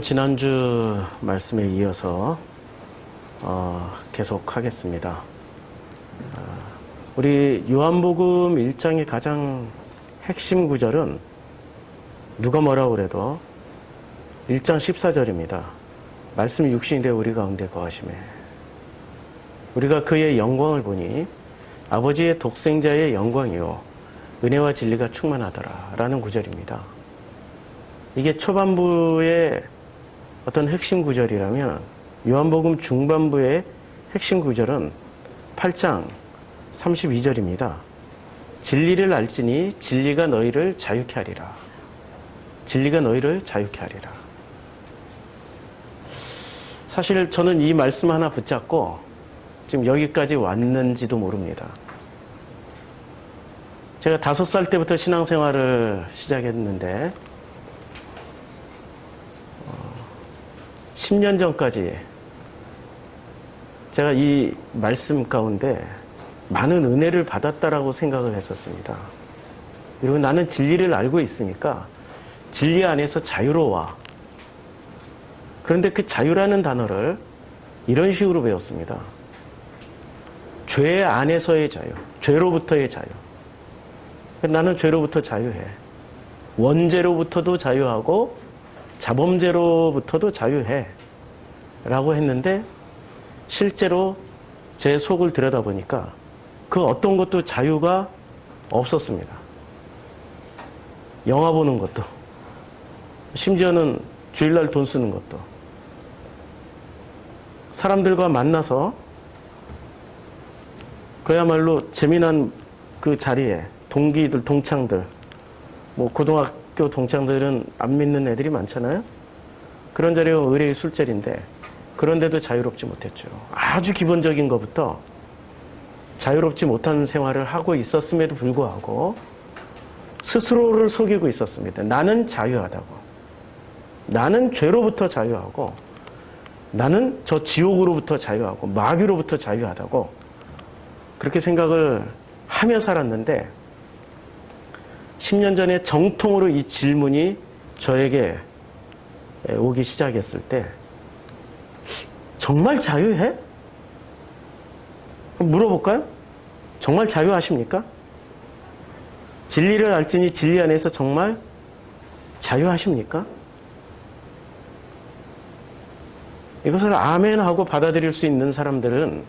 지난주 말씀에 이어서 계속 하겠습니다. 우리 요한복음 1장의 가장 핵심 구절은 누가 뭐라고 그래도 1장 14절입니다. 말씀이 육신이 되어 우리 가운데 거하시매 우리가 그의 영광을 보니 아버지의 독생자의 영광이요 은혜와 진리가 충만하더라 라는 구절입니다. 이게 초반부의 어떤 핵심 구절이라면 요한복음 중반부의 핵심 구절은 8장 32절입니다. 진리를 알지니 진리가 너희를 자유케 하리라. 진리가 너희를 자유케 하리라. 사실 저는 이 말씀 하나 붙잡고 지금 여기까지 왔는지도 모릅니다. 제가 5살 때부터 신앙생활을 시작했는데 10년 전까지 제가 이 말씀 가운데 많은 은혜를 받았다라고 생각을 했었습니다. 그리고 나는 진리를 알고 있으니까 진리 안에서 자유로워. 그런데 그 자유라는 단어를 이런 식으로 배웠습니다. 죄 안에서의 자유, 죄로부터의 자유. 나는 죄로부터 자유해. 원죄로부터도 자유하고 자범죄로부터도 자유해 라고 했는데 실제로 제 속을 들여다보니까 그 어떤 것도 자유가 없었습니다. 영화 보는 것도, 심지어는 주일날 돈 쓰는 것도, 사람들과 만나서 그야말로 재미난 그 자리에 동기들, 동창들, 뭐 고등학교 동창들은 안 믿는 애들이 많잖아요. 그런 자리가 의뢰의 술자리인데 그런데도 자유롭지 못했죠. 아주 기본적인 것부터 자유롭지 못한 생활을 하고 있었음에도 불구하고 스스로를 속이고 있었습니다. 나는 자유하다고. 나는 죄로부터 자유하고 나는 저 지옥으로부터 자유하고 마귀로부터 자유하다고 그렇게 생각을 하며 살았는데 10년 전에 정통으로 이 질문이 저에게 오기 시작했을 때 정말 자유해? 물어볼까요? 정말 자유하십니까? 진리를 알지니 진리 안에서 정말 자유하십니까? 이것을 아멘 하고 받아들일 수 있는 사람들은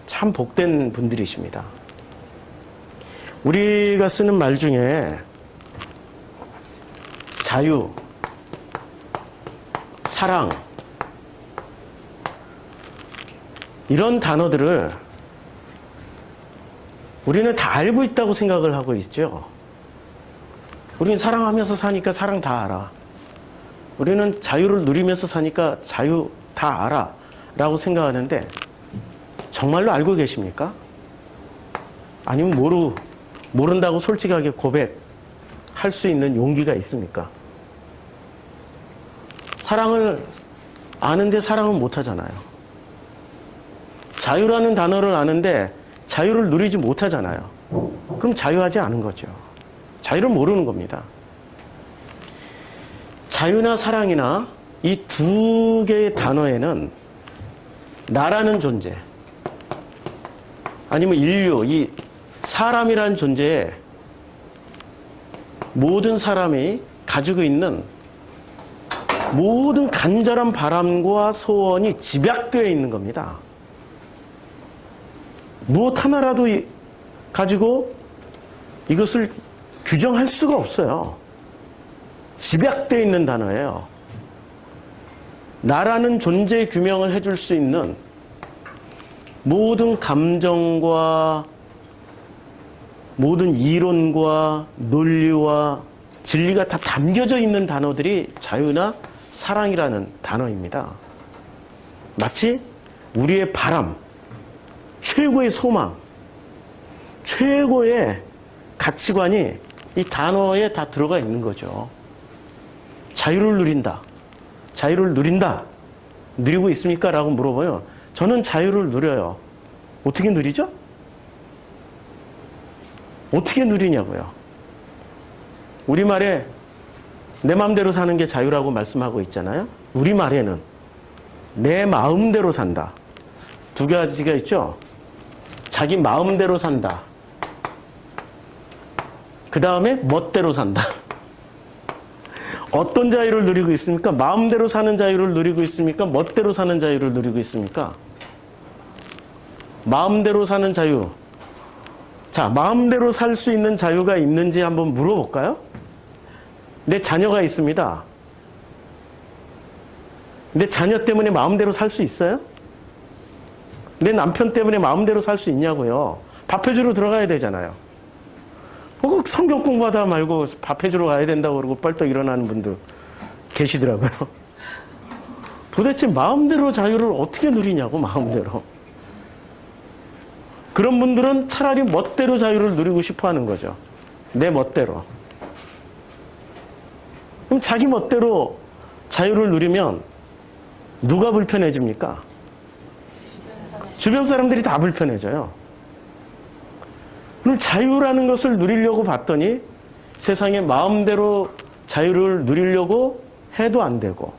참 복된 분들이십니다. 우리가 쓰는 말 중에 자유, 사랑 이런 단어들을 우리는 다 알고 있다고 생각을 하고 있죠. 우리는 사랑하면서 사니까 사랑 다 알아. 우리는 자유를 누리면서 사니까 자유 다 알아 라고 생각하는데 정말로 알고 계십니까? 아니면 모른다고 솔직하게 고백할 수 있는 용기가 있습니까? 사랑을 아는데 사랑은 못하잖아요. 자유라는 단어를 아는데 자유를 누리지 못하잖아요. 그럼 자유하지 않은 거죠. 자유를 모르는 겁니다. 자유나 사랑이나 이 두 개의 단어에는 나라는 존재 아니면 인류, 이 사람이라는 존재에 모든 사람이 가지고 있는 모든 간절한 바람과 소원이 집약되어 있는 겁니다. 무엇 하나라도 가지고 이것을 규정할 수가 없어요. 집약되어 있는 단어예요. 나라는 존재 규명을 해줄 수 있는 모든 감정과 모든 이론과 논리와 진리가 다 담겨져 있는 단어들이 자유나 사랑이라는 단어입니다. 마치 우리의 바람, 최고의 소망, 최고의 가치관이 이 단어에 다 들어가 있는 거죠. 자유를 누린다. 자유를 누린다. 누리고 있습니까? 라고 물어보면 저는 자유를 누려요. 어떻게 누리죠? 어떻게 누리냐고요. 우리말에 내 마음대로 사는 게 자유라고 말씀하고 있잖아요. 우리말에는 내 마음대로 산다. 두 가지가 있죠. 자기 마음대로 산다. 그 다음에 멋대로 산다. 어떤 자유를 누리고 있습니까? 마음대로 사는 자유를 누리고 있습니까? 멋대로 사는 자유를 누리고 있습니까? 마음대로 사는 자유. 자, 마음대로 살 수 있는 자유가 있는지 한번 물어볼까요? 내 자녀가 있습니다. 내 자녀 때문에 마음대로 살 수 있어요? 내 남편 때문에 마음대로 살 수 있냐고요? 밥 해주러 들어가야 되잖아요. 꼭 성경 공부하다 말고 밥 해주러 가야 된다고 그러고 뻘떡 일어나는 분들 계시더라고요. 도대체 마음대로 자유를 어떻게 누리냐고, 마음대로. 그런 분들은 차라리 멋대로 자유를 누리고 싶어 하는 거죠. 내 멋대로. 그럼 자기 멋대로 자유를 누리면 누가 불편해집니까? 주변 사람들이 다 불편해져요. 그럼 자유라는 것을 누리려고 봤더니 세상에 마음대로 자유를 누리려고 해도 안 되고,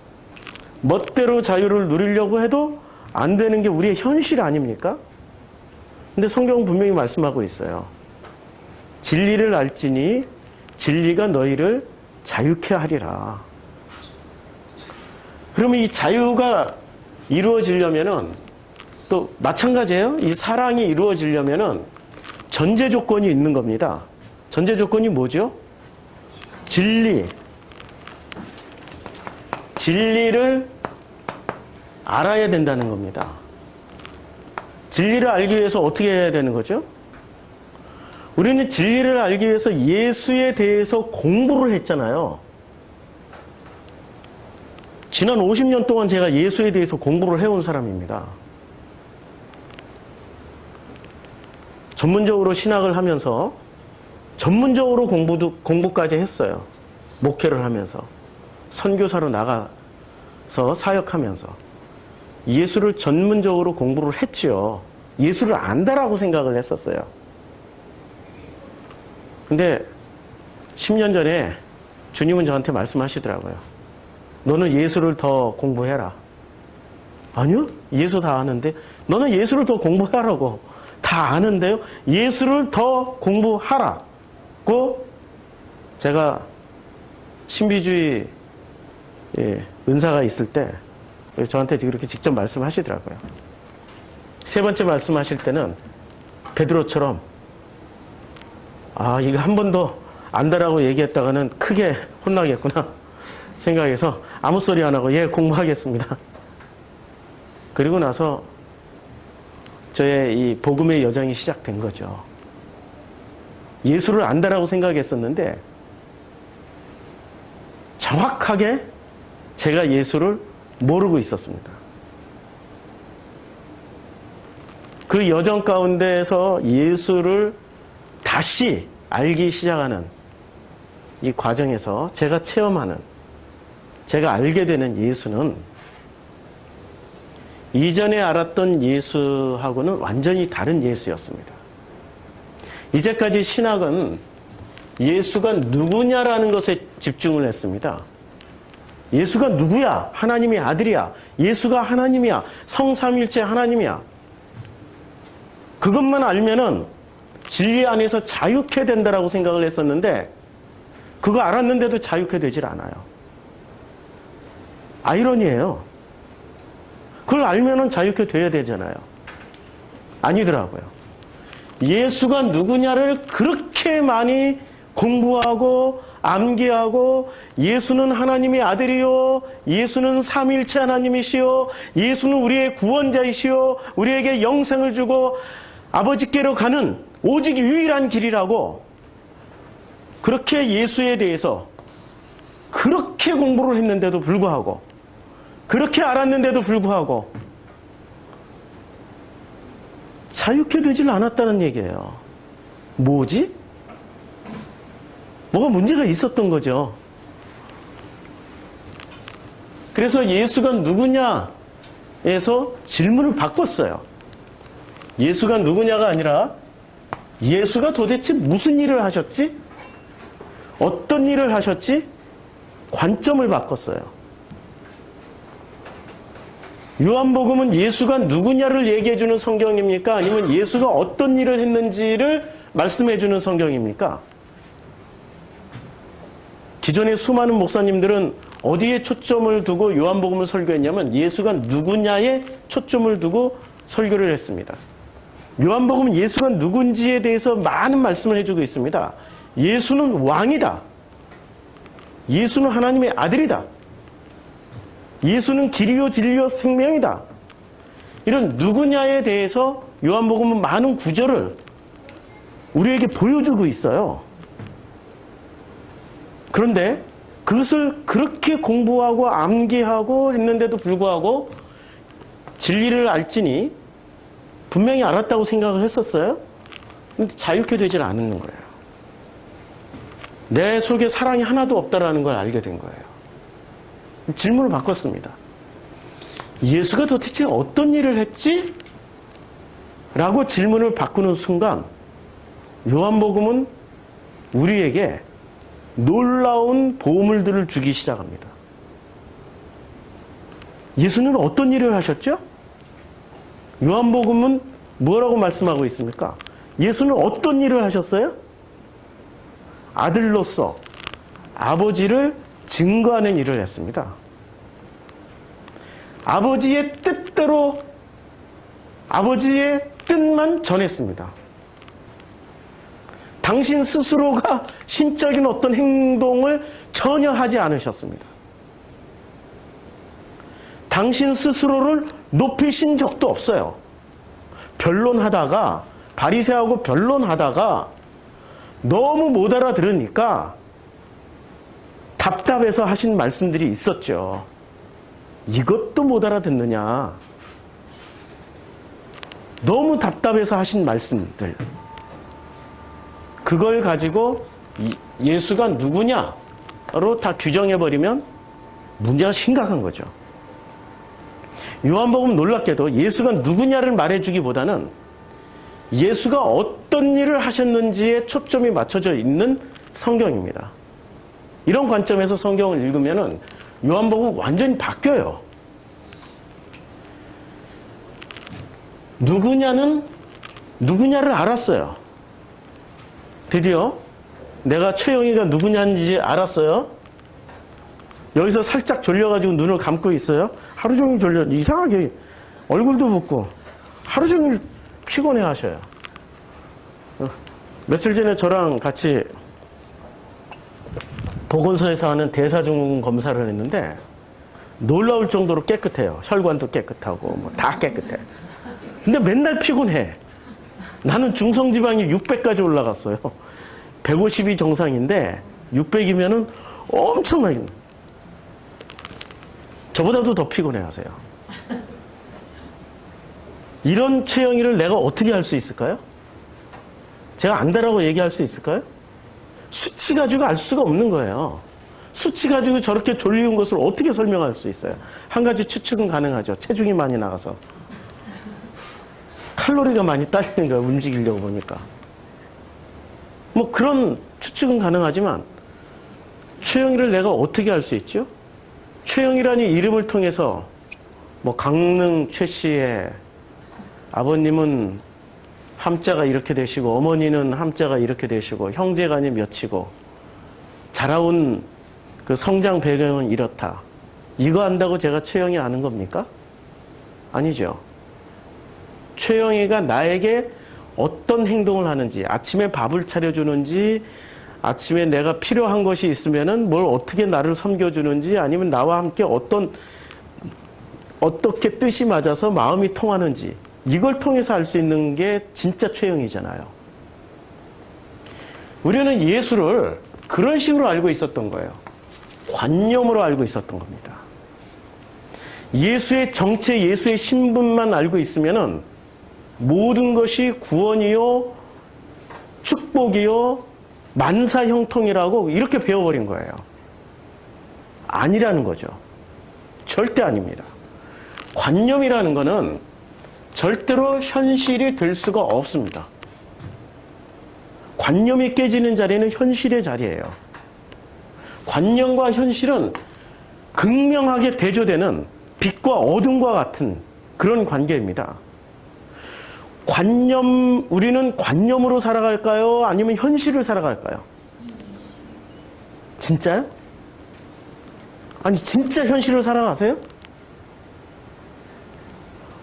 멋대로 자유를 누리려고 해도 안 되는 게 우리의 현실 아닙니까? 근데 성경은 분명히 말씀하고 있어요. 진리를 알지니 진리가 너희를 자유케 하리라. 그러면 이 자유가 이루어지려면은 또 마찬가지예요. 이 사랑이 이루어지려면은 전제 조건이 있는 겁니다. 전제 조건이 뭐죠? 진리. 진리를 알아야 된다는 겁니다. 진리를 알기 위해서 어떻게 해야 되는 거죠? 우리는 진리를 알기 위해서 예수에 대해서 공부를 했잖아요. 지난 50년 동안 제가 예수에 대해서 공부를 해온 사람입니다. 전문적으로 신학을 하면서 전문적으로 공부까지 했어요. 목회를 하면서 선교사로 나가서 사역하면서 예수를 전문적으로 공부를 했지요. 예수를 안다라고 생각을 했었어요. 근데 10년 전에 주님은 저한테 말씀하시더라고요. 너는 예수를 더 공부해라. 아니요? 예수 다 아는데. 너는 예수를 더 공부하라고. 다 아는데요. 예수를 더 공부하라고 제가 신비주의 은사가 있을 때 저한테 그렇게 직접 말씀하시더라고요. 세 번째 말씀하실 때는 베드로처럼 이거 한 번 더 안다라고 얘기했다가는 크게 혼나겠구나 생각해서 아무 소리 안 하고 공부하겠습니다. 그리고 나서 저의 이 복음의 여정이 시작된 거죠. 예수를 안다라고 생각했었는데 정확하게 제가 예수를 모르고 있었습니다. 그 여정 가운데에서 예수를 다시 알기 시작하는 이 과정에서 제가 체험하는, 제가 알게 되는 예수는 이전에 알았던 예수하고는 완전히 다른 예수였습니다. 이제까지 신학은 예수가 누구냐라는 것에 집중을 했습니다. 예수가 누구야? 하나님의 아들이야. 예수가 하나님이야. 성삼일체 하나님이야. 그것만 알면은 진리 안에서 자유케 된다라고 생각을 했었는데 그거 알았는데도 자유케 되질 않아요. 아이러니예요. 그걸 알면은 자유케 돼야 되잖아요. 아니더라고요. 예수가 누구냐를 그렇게 많이 공부하고 암기하고 예수는 하나님의 아들이요, 예수는 삼위일체 하나님이시요, 예수는 우리의 구원자이시요, 우리에게 영생을 주고 아버지께로 가는 오직 유일한 길이라고 그렇게 예수에 대해서 그렇게 공부를 했는데도 불구하고, 그렇게 알았는데도 불구하고 자유케 되질 않았다는 얘기예요. 뭐지? 뭐가 문제가 있었던 거죠. 그래서 예수가 누구냐에서 질문을 바꿨어요. 예수가 누구냐가 아니라 예수가 도대체 무슨 일을 하셨지? 어떤 일을 하셨지? 관점을 바꿨어요. 요한복음은 예수가 누구냐를 얘기해주는 성경입니까? 아니면 예수가 어떤 일을 했는지를 말씀해주는 성경입니까? 기존의 수많은 목사님들은 어디에 초점을 두고 요한복음을 설교했냐면 예수가 누구냐에 초점을 두고 설교를 했습니다. 요한복음은 예수가 누군지에 대해서 많은 말씀을 해주고 있습니다. 예수는 왕이다. 예수는 하나님의 아들이다. 예수는 길이요 진리요 생명이다. 이런 누구냐에 대해서 요한복음은 많은 구절을 우리에게 보여주고 있어요. 그런데 그것을 그렇게 공부하고 암기하고 했는데도 불구하고 진리를 알지니 분명히 알았다고 생각을 했었어요. 근데 자유케 되질 않는 거예요. 내 속에 사랑이 하나도 없다라는 걸 알게 된 거예요. 질문을 바꿨습니다. 예수가 도대체 어떤 일을 했지? 라고 질문을 바꾸는 순간 요한복음은 우리에게 놀라운 보물들을 주기 시작합니다. 예수는 어떤 일을 하셨죠? 요한복음은 뭐라고 말씀하고 있습니까? 예수는 어떤 일을 하셨어요? 아들로서 아버지를 증거하는 일을 했습니다. 아버지의 뜻대로 아버지의 뜻만 전했습니다. 당신 스스로가 신적인 어떤 행동을 전혀 하지 않으셨습니다. 당신 스스로를 높이신 적도 없어요. 변론하다가 바리새하고 변론하다가 너무 못 알아들으니까 답답해서 하신 말씀들이 있었죠. 이것도 못 알아듣느냐. 너무 답답해서 하신 말씀들. 그걸 가지고 예수가 누구냐로 다 규정해버리면 문제가 심각한 거죠. 요한복음 놀랍게도 예수가 누구냐를 말해주기보다는 예수가 어떤 일을 하셨는지에 초점이 맞춰져 있는 성경입니다. 이런 관점에서 성경을 읽으면 요한복음 완전히 바뀌어요. 누구냐를 알았어요. 드디어 내가 최영희가 누구냐인지 알았어요. 여기서 살짝 졸려가지고 눈을 감고 있어요. 하루 종일 졸려. 이상하게 얼굴도 붓고 하루 종일 피곤해 하셔요. 며칠 전에 저랑 같이 보건소에서 하는 대사증후군 검사를 했는데 놀라울 정도로 깨끗해요. 혈관도 깨끗하고 뭐 다 깨끗해. 근데 맨날 피곤해. 나는 중성지방이 600까지 올라갔어요. 150이 정상인데 600이면은 엄청나게 저보다도 더 피곤해 하세요. 이런 최영희를 내가 어떻게 할 수 있을까요? 제가 안다라고 얘기할 수 있을까요? 수치 가지고 알 수가 없는 거예요. 수치 가지고 저렇게 졸리운 것을 어떻게 설명할 수 있어요? 한 가지 추측은 가능하죠. 체중이 많이 나가서. 칼로리가 많이 딸리는 거예요. 움직이려고 보니까. 뭐 그런 추측은 가능하지만 최영희를 내가 어떻게 알 수 있죠? 최영희라는 이름을 통해서 뭐 강릉 최 씨의 아버님은 함자가 이렇게 되시고 어머니는 함자가 이렇게 되시고 형제간이 몇이고 자라온 그 성장 배경은 이렇다. 이거 안다고 제가 최영희 아는 겁니까? 아니죠. 최영희가 나에게 어떤 행동을 하는지, 아침에 밥을 차려주는지, 아침에 내가 필요한 것이 있으면은 뭘 어떻게 나를 섬겨주는지, 아니면 나와 함께 어떻게 뜻이 맞아서 마음이 통하는지, 이걸 통해서 알 수 있는 게 진짜 최영희잖아요. 우리는 예수를 그런 식으로 알고 있었던 거예요. 관념으로 알고 있었던 겁니다. 예수의 정체, 예수의 신분만 알고 있으면은 모든 것이 구원이요, 축복이요, 만사 형통이라고 이렇게 배워버린 거예요. 아니라는 거죠. 절대 아닙니다. 관념이라는 거는 절대로 현실이 될 수가 없습니다. 관념이 깨지는 자리는 현실의 자리예요. 관념과 현실은 극명하게 대조되는 빛과 어둠과 같은 그런 관계입니다. 우리는 관념으로 살아갈까요? 아니면 현실을 살아갈까요? 진짜요? 아니, 진짜 현실을 살아가세요?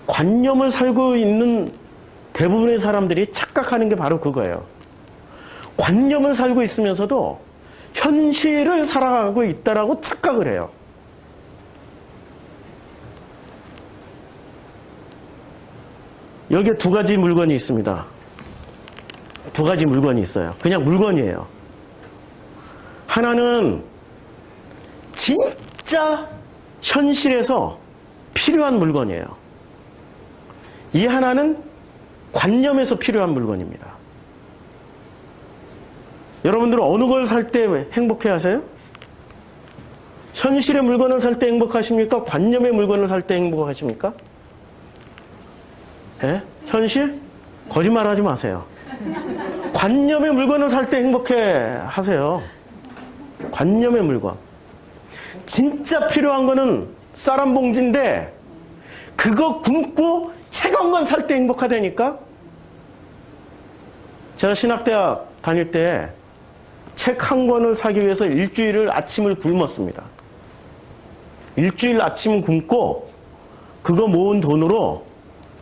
관념을 살고 있는 대부분의 사람들이 착각하는 게 바로 그거예요. 관념을 살고 있으면서도 현실을 살아가고 있다라고 착각을 해요. 여기에 두 가지 물건이 있습니다. 두 가지 물건이 있어요. 그냥 물건이에요. 하나는 진짜 현실에서 필요한 물건이에요. 이 하나는 관념에서 필요한 물건입니다. 여러분들은 어느 걸 살 때 행복해 하세요? 현실의 물건을 살 때 행복하십니까? 관념의 물건을 살 때 행복하십니까? 예? 현실? 거짓말 하지 마세요. 관념의 물건을 살 때 행복해 하세요. 관념의 물건. 진짜 필요한 거는 쌀 한 봉지인데 그거 굶고 책 한 권 살 때 행복하다니까? 제가 신학대학 다닐 때 책 한 권을 사기 위해서 일주일을 아침을 굶었습니다. 일주일 아침 굶고 그거 모은 돈으로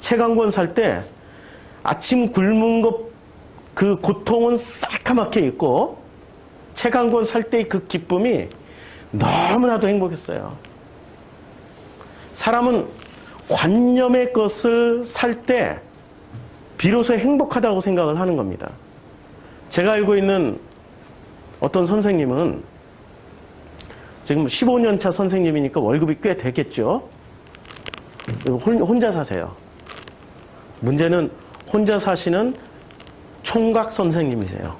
책 한 권 살 때 아침 굶은 그 고통은 새까맣게 있고 책 한 권 살 때의 그 기쁨이 너무나도 행복했어요. 사람은 관념의 것을 살 때 비로소 행복하다고 생각을 하는 겁니다. 제가 알고 있는 어떤 선생님은 지금 15년 차 선생님이니까 월급이 꽤 되겠죠. 혼자 사세요. 문제는 혼자 사시는 총각 선생님이세요.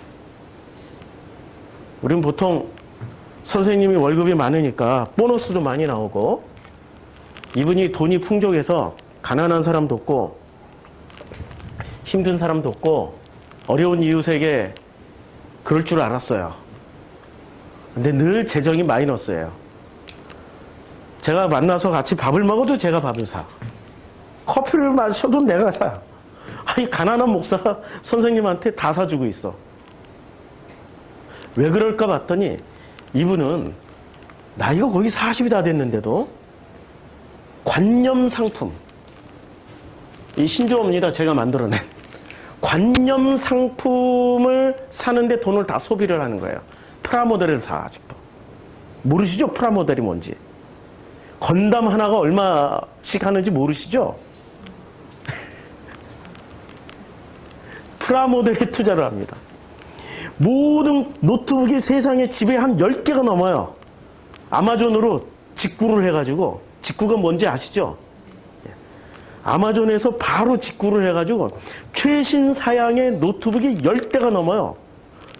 우리는 보통 선생님이 월급이 많으니까 보너스도 많이 나오고 이분이 돈이 풍족해서 가난한 사람도 없고 힘든 사람도 없고 어려운 이웃에게 그럴 줄 알았어요. 근데 늘 재정이 마이너스예요. 제가 만나서 같이 밥을 먹어도 제가 밥을 사. 커피를 마셔도 내가 사. 아니, 가난한 목사가 선생님한테 다 사주고 있어. 왜 그럴까 봤더니 이분은 나이가 거의 40이 다 됐는데도 관념 상품, 이 신조어입니다. 제가 만들어낸 관념 상품을 사는데 돈을 다 소비를 하는 거예요. 프라모델을 사. 아직도 모르시죠? 프라모델이 뭔지. 건담 하나가 얼마씩 하는지 모르시죠? 프라모델에 투자를 합니다. 모든 노트북이 세상에 집에 한 10개가 넘어요. 아마존으로 직구를 해가지고, 직구가 뭔지 아시죠? 아마존에서 바로 직구를 해가지고 최신 사양의 노트북이 10대가 넘어요.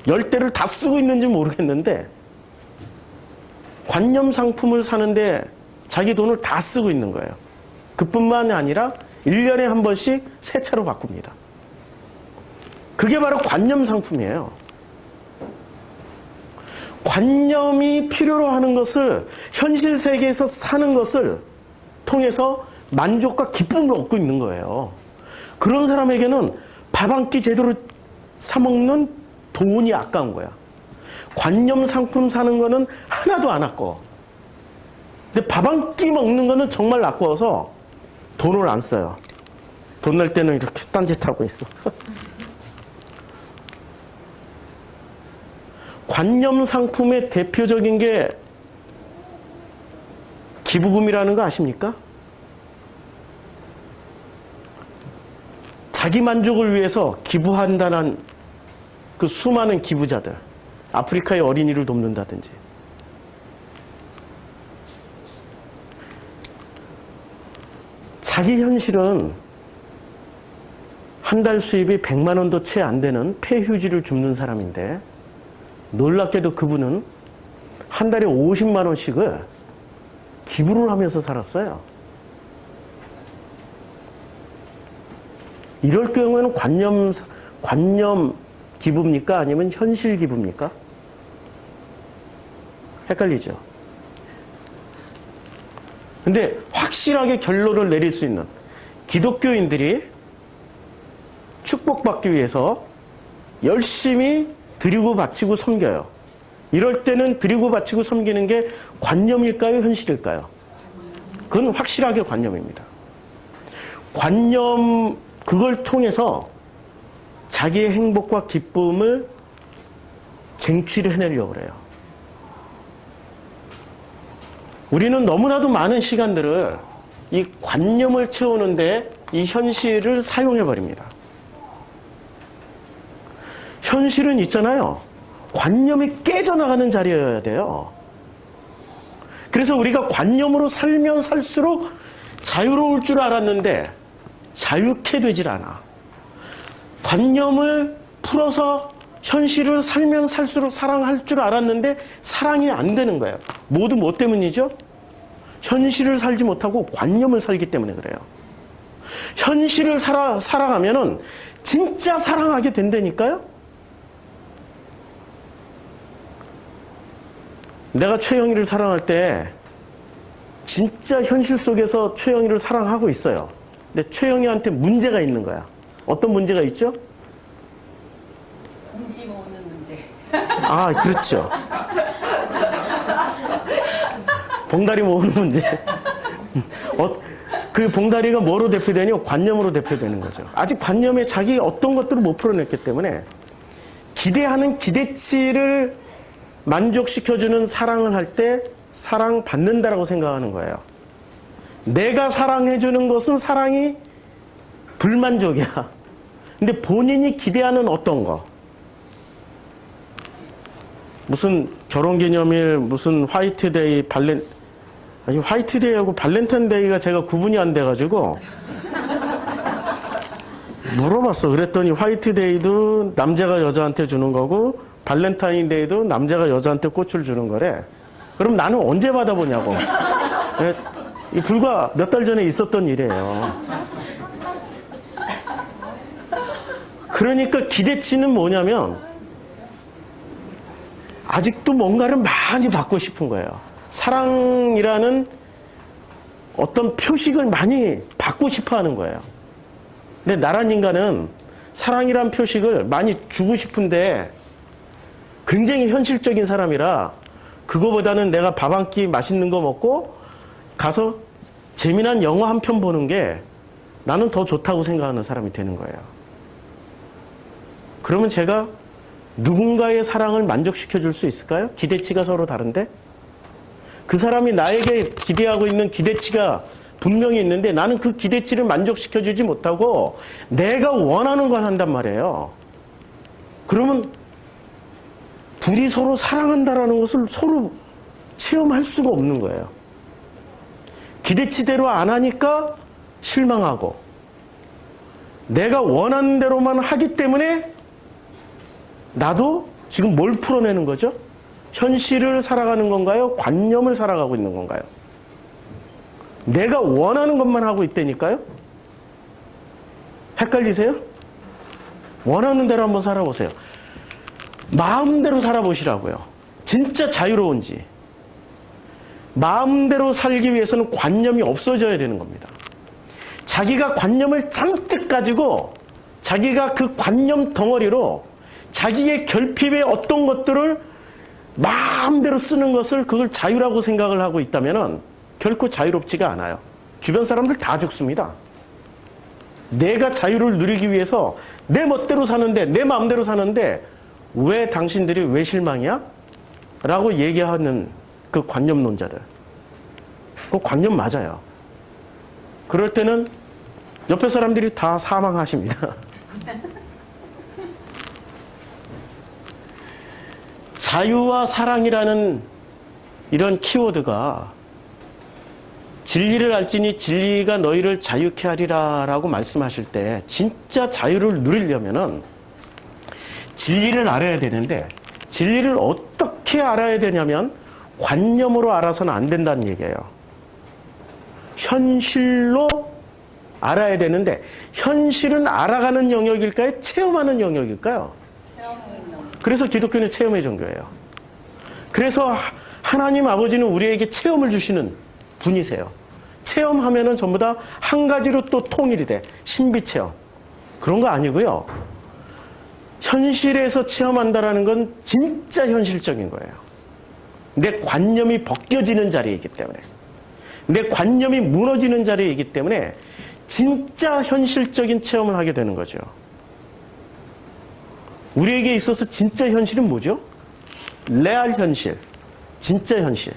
10대를 다 쓰고 있는지 모르겠는데 관념 상품을 사는데 자기 돈을 다 쓰고 있는 거예요. 그뿐만 아니라 1년에 한 번씩 새 차로 바꿉니다. 그게 바로 관념 상품이에요. 관념이 필요로 하는 것을, 현실 세계에서 사는 것을 통해서 만족과 기쁨을 얻고 있는 거예요. 그런 사람에게는 밥 한 끼 제대로 사 먹는 돈이 아까운 거야. 관념 상품 사는 거는 하나도 안 아까워. 근데 밥 한 끼 먹는 거는 정말 아까워서 돈을 안 써요. 돈 낼 때는 이렇게 딴짓하고 있어. 관념 상품의 대표적인 게 기부금이라는 거 아십니까? 자기 만족을 위해서 기부한다는 그 수많은 기부자들, 아프리카의 어린이를 돕는다든지, 자기 현실은 한 달 수입이 100만 원도 채 안 되는 폐휴지를 줍는 사람인데 놀랍게도 그분은 한 달에 50만 원씩을 기부를 하면서 살았어요. 이럴 경우에는 관념 기부입니까? 아니면 현실 기부입니까? 헷갈리죠? 근데 확실하게 결론을 내릴 수 있는 기독교인들이 축복받기 위해서 열심히 드리고 바치고 섬겨요. 이럴 때는 드리고 바치고 섬기는 게 관념일까요? 현실일까요? 그건 확실하게 관념입니다. 관념, 그걸 통해서 자기의 행복과 기쁨을 쟁취를 해내려고 그래요. 우리는 너무나도 많은 시간들을 이 관념을 채우는데 이 현실을 사용해버립니다. 현실은 있잖아요. 관념이 깨져나가는 자리여야 돼요. 그래서 우리가 관념으로 살면 살수록 자유로울 줄 알았는데 자유케 되질 않아. 관념을 풀어서 현실을 살면 살수록 사랑할 줄 알았는데 사랑이 안 되는 거예요. 모두 뭐 때문이죠? 현실을 살지 못하고 관념을 살기 때문에 그래요. 현실을 살아가면은 진짜 사랑하게 된다니까요? 내가 최영희를 사랑할 때 진짜 현실 속에서 최영희를 사랑하고 있어요. 근데 최영희한테 문제가 있는 거야. 어떤 문제가 있죠? 봉지 모으는 문제. 아, 그렇죠. 봉다리 모으는 문제. 그 봉다리가 뭐로 대표되냐? 관념으로 대표되는 거죠. 아직 관념에 자기 어떤 것들을 못 풀어냈기 때문에 기대하는 기대치를 만족시켜주는 사랑을 할 때 사랑받는다라고 생각하는 거예요. 내가 사랑해주는 것은 사랑이 불만족이야. 근데 본인이 기대하는 어떤 거, 무슨 결혼기념일, 무슨 화이트데이, 아니 화이트데이하고 발렌타인데이가 제가 구분이 안 돼가지고 물어봤어. 그랬더니 화이트데이도 남자가 여자한테 주는 거고 발렌타인데이도 남자가 여자한테 꽃을 주는 거래. 그럼 나는 언제 받아보냐고. 불과 몇 달 전에 있었던 일이에요. 그러니까 기대치는 뭐냐면 아직도 뭔가를 많이 받고 싶은 거예요. 사랑이라는 어떤 표식을 많이 받고 싶어 하는 거예요. 근데 나란 인간은 사랑이란 표식을 많이 주고 싶은데 굉장히 현실적인 사람이라 그거보다는 내가 밥 한 끼 맛있는 거 먹고 가서 재미난 영화 한 편 보는 게 나는 더 좋다고 생각하는 사람이 되는 거예요. 그러면 제가 누군가의 사랑을 만족시켜 줄 수 있을까요? 기대치가 서로 다른데? 그 사람이 나에게 기대하고 있는 기대치가 분명히 있는데 나는 그 기대치를 만족시켜 주지 못하고 내가 원하는 걸 한단 말이에요. 그러면 둘이 서로 사랑한다라는 것을 서로 체험할 수가 없는 거예요. 기대치대로 안 하니까 실망하고 내가 원하는 대로만 하기 때문에 나도 지금 뭘 풀어내는 거죠? 현실을 살아가는 건가요? 관념을 살아가고 있는 건가요? 내가 원하는 것만 하고 있다니까요? 헷갈리세요? 원하는 대로 한번 살아보세요. 마음대로 살아보시라고요. 진짜 자유로운지. 마음대로 살기 위해서는 관념이 없어져야 되는 겁니다. 자기가 관념을 잔뜩 가지고 자기가 그 관념 덩어리로 자기의 결핍의 어떤 것들을 마음대로 쓰는 것을 그걸 자유라고 생각을 하고 있다면 결코 자유롭지가 않아요. 주변 사람들 다 죽습니다. 내가 자유를 누리기 위해서 내 멋대로 사는데 내 마음대로 사는데 왜 당신들이 왜 실망이야? 라고 얘기하는 그 관념론자들. 그 관념 맞아요. 그럴 때는 옆에 사람들이 다 사망하십니다. 자유와 사랑이라는 이런 키워드가 진리를 알지니 진리가 너희를 자유케 하리라 라고 말씀하실 때 진짜 자유를 누리려면은 진리를 알아야 되는데 진리를 어떻게 알아야 되냐면 관념으로 알아서는 안 된다는 얘기예요. 현실로 알아야 되는데 현실은 알아가는 영역일까요? 체험하는 영역일까요? 그래서 기독교는 체험의 종교예요. 그래서 하나님 아버지는 우리에게 체험을 주시는 분이세요. 체험하면은 전부 다 한 가지로 또 통일이 돼. 신비 체험. 그런 거 아니고요. 현실에서 체험한다라는 건 진짜 현실적인 거예요. 내 관념이 벗겨지는 자리이기 때문에, 내 관념이 무너지는 자리이기 때문에 진짜 현실적인 체험을 하게 되는 거죠. 우리에게 있어서 진짜 현실은 뭐죠? 레알 현실, 진짜 현실.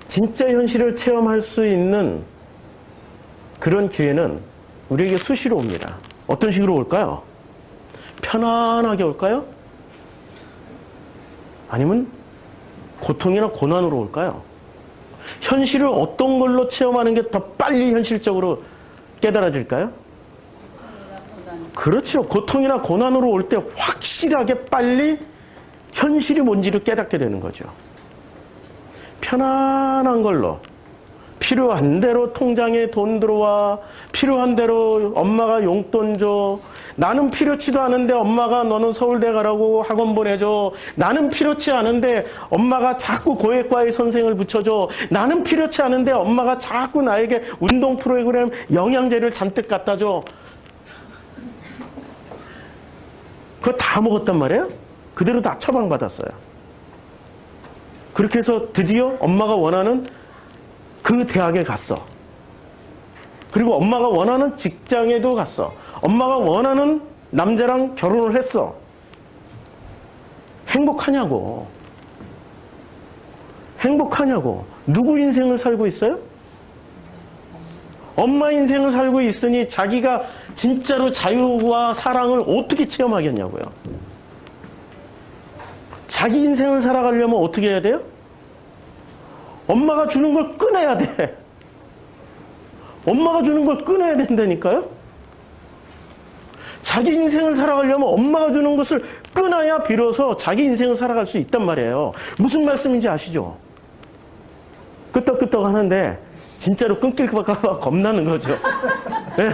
진짜 현실을 체험할 수 있는 그런 기회는 우리에게 수시로 옵니다. 어떤 식으로 올까요? 편안하게 올까요? 아니면 고통이나 고난으로 올까요? 현실을 어떤 걸로 체험하는 게 더 빨리 현실적으로 깨달아질까요? 그렇죠. 고통이나 고난으로 올 때 확실하게 빨리 현실이 뭔지를 깨닫게 되는 거죠. 편안한 걸로 필요한 대로 통장에 돈 들어와, 필요한 대로 엄마가 용돈 줘, 나는 필요치도 않은데 엄마가 너는 서울대 가라고 학원 보내줘, 나는 필요치 않은데 엄마가 자꾸 고액과외 선생을 붙여줘, 나는 필요치 않은데 엄마가 자꾸 나에게 운동 프로그램 영양제를 잔뜩 갖다 줘. 그거 다 먹었단 말이에요? 그대로 다 처방받았어요. 그렇게 해서 드디어 엄마가 원하는 그 대학에 갔어. 그리고 엄마가 원하는 직장에도 갔어. 엄마가 원하는 남자랑 결혼을 했어. 행복하냐고. 행복하냐고. 누구 인생을 살고 있어요? 엄마 인생을 살고 있으니 자기가 진짜로 자유와 사랑을 어떻게 체험하겠냐고요. 자기 인생을 살아가려면 어떻게 해야 돼요? 엄마가 주는 걸 끊어야 돼. 엄마가 주는 걸 끊어야 된다니까요? 자기 인생을 살아가려면 엄마가 주는 것을 끊어야 비로소 자기 인생을 살아갈 수 있단 말이에요. 무슨 말씀인지 아시죠? 끄떡끄떡 하는데 진짜로 끊길까 봐 겁나는 거죠. 네.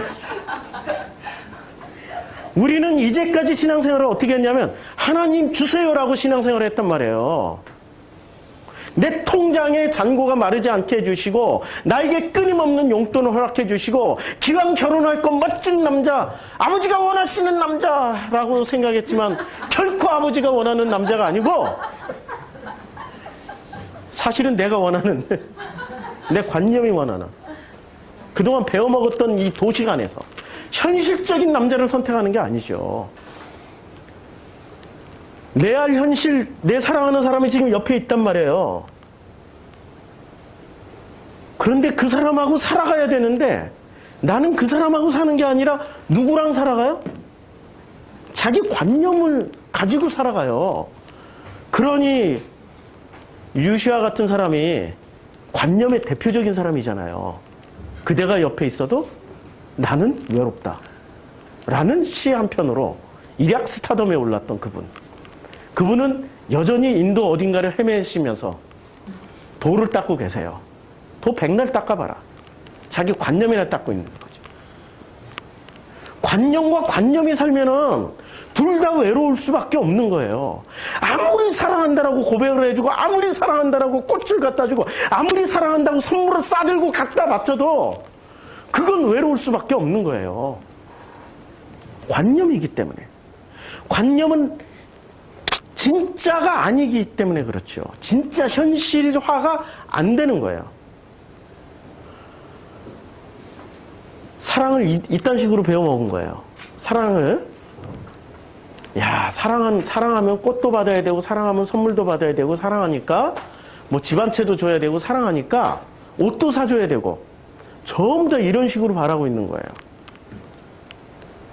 우리는 이제까지 신앙생활을 어떻게 했냐면 하나님 주세요라고 신앙생활을 했단 말이에요. 내 통장에 잔고가 마르지 않게 해주시고 나에게 끊임없는 용돈을 허락해 주시고 기왕 결혼할 건 멋진 남자, 아버지가 원하시는 남자라고 생각했지만 결코 아버지가 원하는 남자가 아니고 사실은 내가 원하는 내 관념이 원하는 그동안 배워먹었던 이 도식 안에서 현실적인 남자를 선택하는 게 아니죠. 레알 현실, 내 사랑하는 사람이 지금 옆에 있단 말이에요. 그런데 그 사람하고 살아가야 되는데 나는 그 사람하고 사는 게 아니라 누구랑 살아가요? 자기 관념을 가지고 살아가요. 그러니 유시아 같은 사람이 관념의 대표적인 사람이잖아요. 그대가 옆에 있어도 나는 외롭다. 라는 시 한 편으로 일약 스타덤에 올랐던 그분. 그분은 여전히 인도 어딘가를 헤매시면서 도를 닦고 계세요. 도 백날 닦아봐라. 자기 관념이나 닦고 있는 거죠. 관념과 관념이 살면은 둘 다 외로울 수밖에 없는 거예요. 아무리 사랑한다라고 고백을 해주고 아무리 사랑한다라고 꽃을 갖다 주고 아무리 사랑한다고 선물을 싸들고 갖다 바쳐도 그건 외로울 수밖에 없는 거예요. 관념이기 때문에. 관념은 진짜가 아니기 때문에 그렇죠. 진짜 현실화가 안 되는 거예요. 사랑을 이딴 식으로 배워먹은 거예요. 사랑을 사랑하면 꽃도 받아야 되고 사랑하면 선물도 받아야 되고 사랑하니까 뭐 집 한 채도 줘야 되고 사랑하니까 옷도 사줘야 되고 전부 다 이런 식으로 바라고 있는 거예요.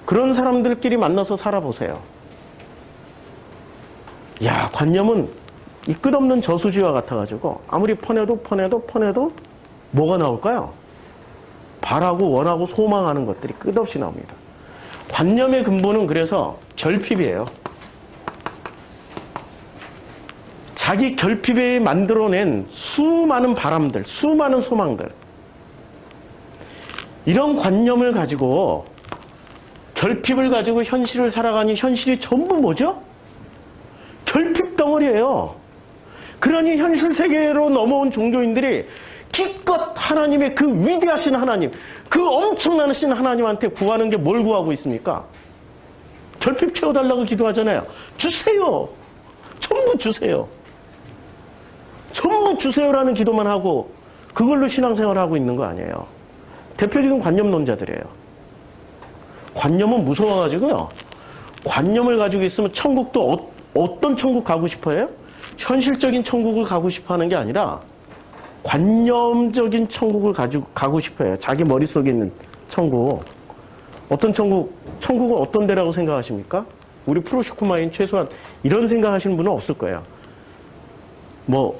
그런 사람들끼리 만나서 살아보세요. 관념은 이 끝없는 저수지와 같아가지고 아무리 퍼내도 뭐가 나올까요? 바라고 원하고 소망하는 것들이 끝없이 나옵니다. 관념의 근본은 그래서 결핍이에요. 자기 결핍에 만들어낸 수많은 바람들, 수많은 소망들. 이런 관념을 가지고 결핍을 가지고 현실을 살아가니 현실이 전부 뭐죠? 결핍 덩어리예요. 그러니 현실 세계로 넘어온 종교인들이 기껏 하나님의 그 위대하신 하나님, 그 엄청나신 하나님한테 구하는 게 뭘 구하고 있습니까? 결핍 채워달라고 기도하잖아요. 주세요. 전부 주세요. 전부 주세요라는 기도만 하고 그걸로 신앙생활을 하고 있는 거 아니에요. 대표적인 관념론자들이에요. 관념은 무서워가지고요. 관념을 가지고 있으면 천국도 어떤 천국 가고 싶어요? 현실적인 천국을 가고 싶어 하는 게 아니라 관념적인 천국을 가지고 가고 싶어요. 자기 머릿속에 있는 천국. 어떤 천국, 천국은 어떤 데라고 생각하십니까? 우리 프로슈크마인 최소한 이런 생각하시는 분은 없을 거예요. 뭐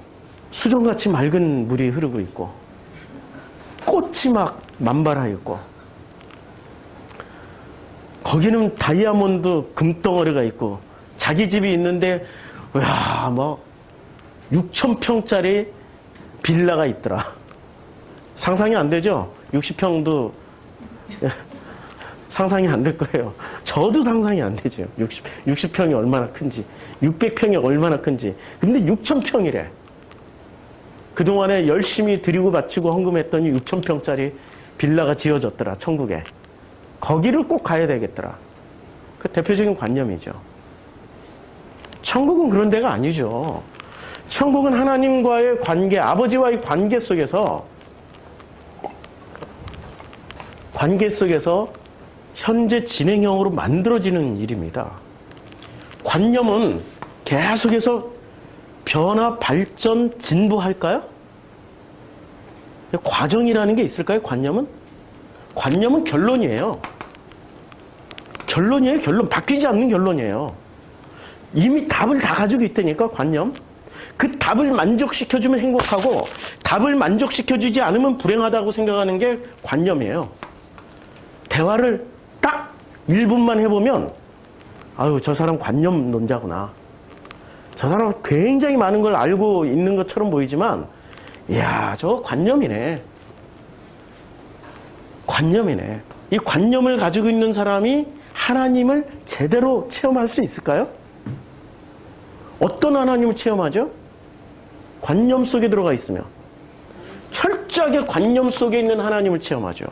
수정같이 맑은 물이 흐르고 있고 꽃이 막 만발하 있고 거기는 다이아몬드 금덩어리가 있고 자기 집이 있는데 와, 뭐 6,000평짜리 빌라가 있더라. 상상이 안 되죠? 60평도 상상이 안 될 거예요. 저도 상상이 안 되죠. 60평이 얼마나 큰지, 600평이 얼마나 큰지. 근데 6,000평이래. 그동안에 열심히 드리고 바치고 헌금했더니 6,000평짜리 빌라가 지어졌더라, 천국에. 거기를 꼭 가야 되겠더라. 그 대표적인 관념이죠. 천국은 그런 데가 아니죠. 천국은 하나님과의 관계, 아버지와의 관계 속에서 현재 진행형으로 만들어지는 일입니다. 관념은 계속해서 변화, 발전, 진보할까요? 과정이라는 게 있을까요? 관념은? 관념은 결론이에요. 결론이에요. 결론. 바뀌지 않는 결론이에요. 이미 답을 다 가지고 있다니까, 관념. 그 답을 만족시켜주면 행복하고 답을 만족시켜주지 않으면 불행하다고 생각하는 게 관념이에요. 대화를 딱 1분만 해보면 아유, 저 사람 관념론자구나. 저 사람은 굉장히 많은 걸 알고 있는 것처럼 보이지만 이야, 저거 관념이네. 관념이네. 이 관념을 가지고 있는 사람이 하나님을 제대로 체험할 수 있을까요? 어떤 하나님을 체험하죠? 관념 속에 들어가 있으면 철저하게 관념 속에 있는 하나님을 체험하죠.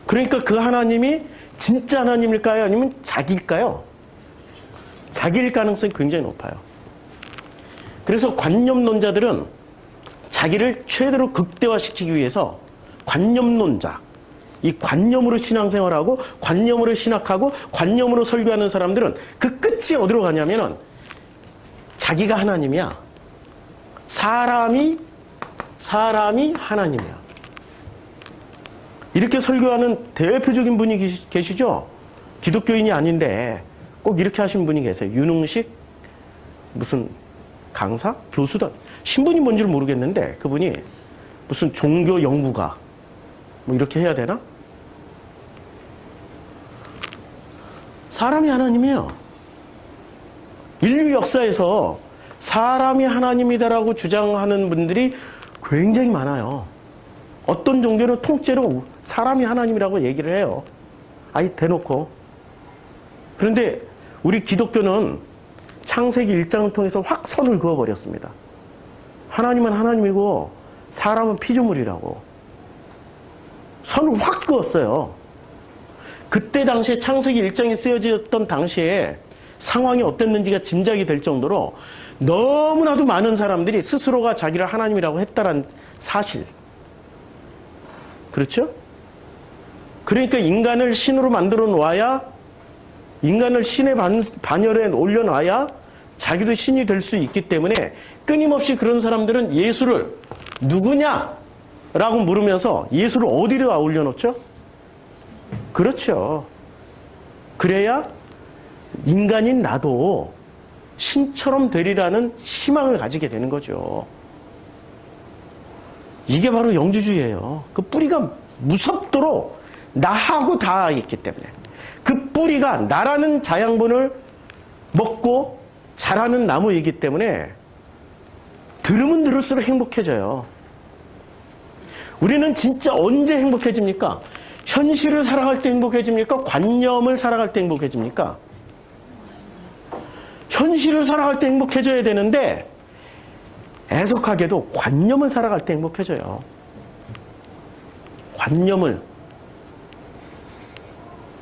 그러니까 그 하나님이 진짜 하나님일까요? 아니면 자기일까요? 자기일 가능성이 굉장히 높아요. 그래서 관념론자들은 자기를 최대로 극대화시키기 위해서 관념론자, 이 관념으로 신앙생활하고 관념으로 신학하고 관념으로 설교하는 사람들은 그 끝이 어디로 가냐면은 자기가 하나님이야. 사람이 하나님이야. 이렇게 설교하는 대표적인 분이 계시죠? 기독교인이 아닌데 꼭 이렇게 하신 분이 계세요. 윤흥식 무슨 강사? 교수다. 신분이 뭔지를 모르겠는데 그분이 무슨 종교 연구가 뭐 이렇게 해야 되나? 사람이 하나님이에요. 인류 역사에서 사람이 하나님이다라고 주장하는 분들이 굉장히 많아요. 어떤 종교는 통째로 사람이 하나님이라고 얘기를 해요. 아예 대놓고. 그런데 우리 기독교는 창세기 1장을 통해서 확 선을 그어버렸습니다. 하나님은 하나님이고 사람은 피조물이라고. 선을 확 그었어요. 그때 당시에 창세기 1장이 쓰여졌던 당시에 상황이 어땠는지가 짐작이 될 정도로 너무나도 많은 사람들이 스스로가 자기를 하나님이라고 했다는 사실. 그렇죠? 그러니까 인간을 신으로 만들어 놓아야, 인간을 신의 반열에 올려놔야 자기도 신이 될 수 있기 때문에 끊임없이 그런 사람들은 예수를 누구냐? 라고 물으면서 예수를 어디다 올려놓죠? 그렇죠. 그래야 인간인 나도 신처럼 되리라는 희망을 가지게 되는 거죠. 이게 바로 영주주의예요. 그 뿌리가 무섭도록 나하고 다 있기 때문에. 그 뿌리가 나라는 자양분을 먹고 자라는 나무이기 때문에 들으면 들을수록 행복해져요. 우리는 진짜 언제 행복해집니까? 현실을 살아갈 때 행복해집니까? 관념을 살아갈 때 행복해집니까? 현실을 살아갈 때 행복해져야 되는데 애석하게도 관념을 살아갈 때 행복해져요. 관념을.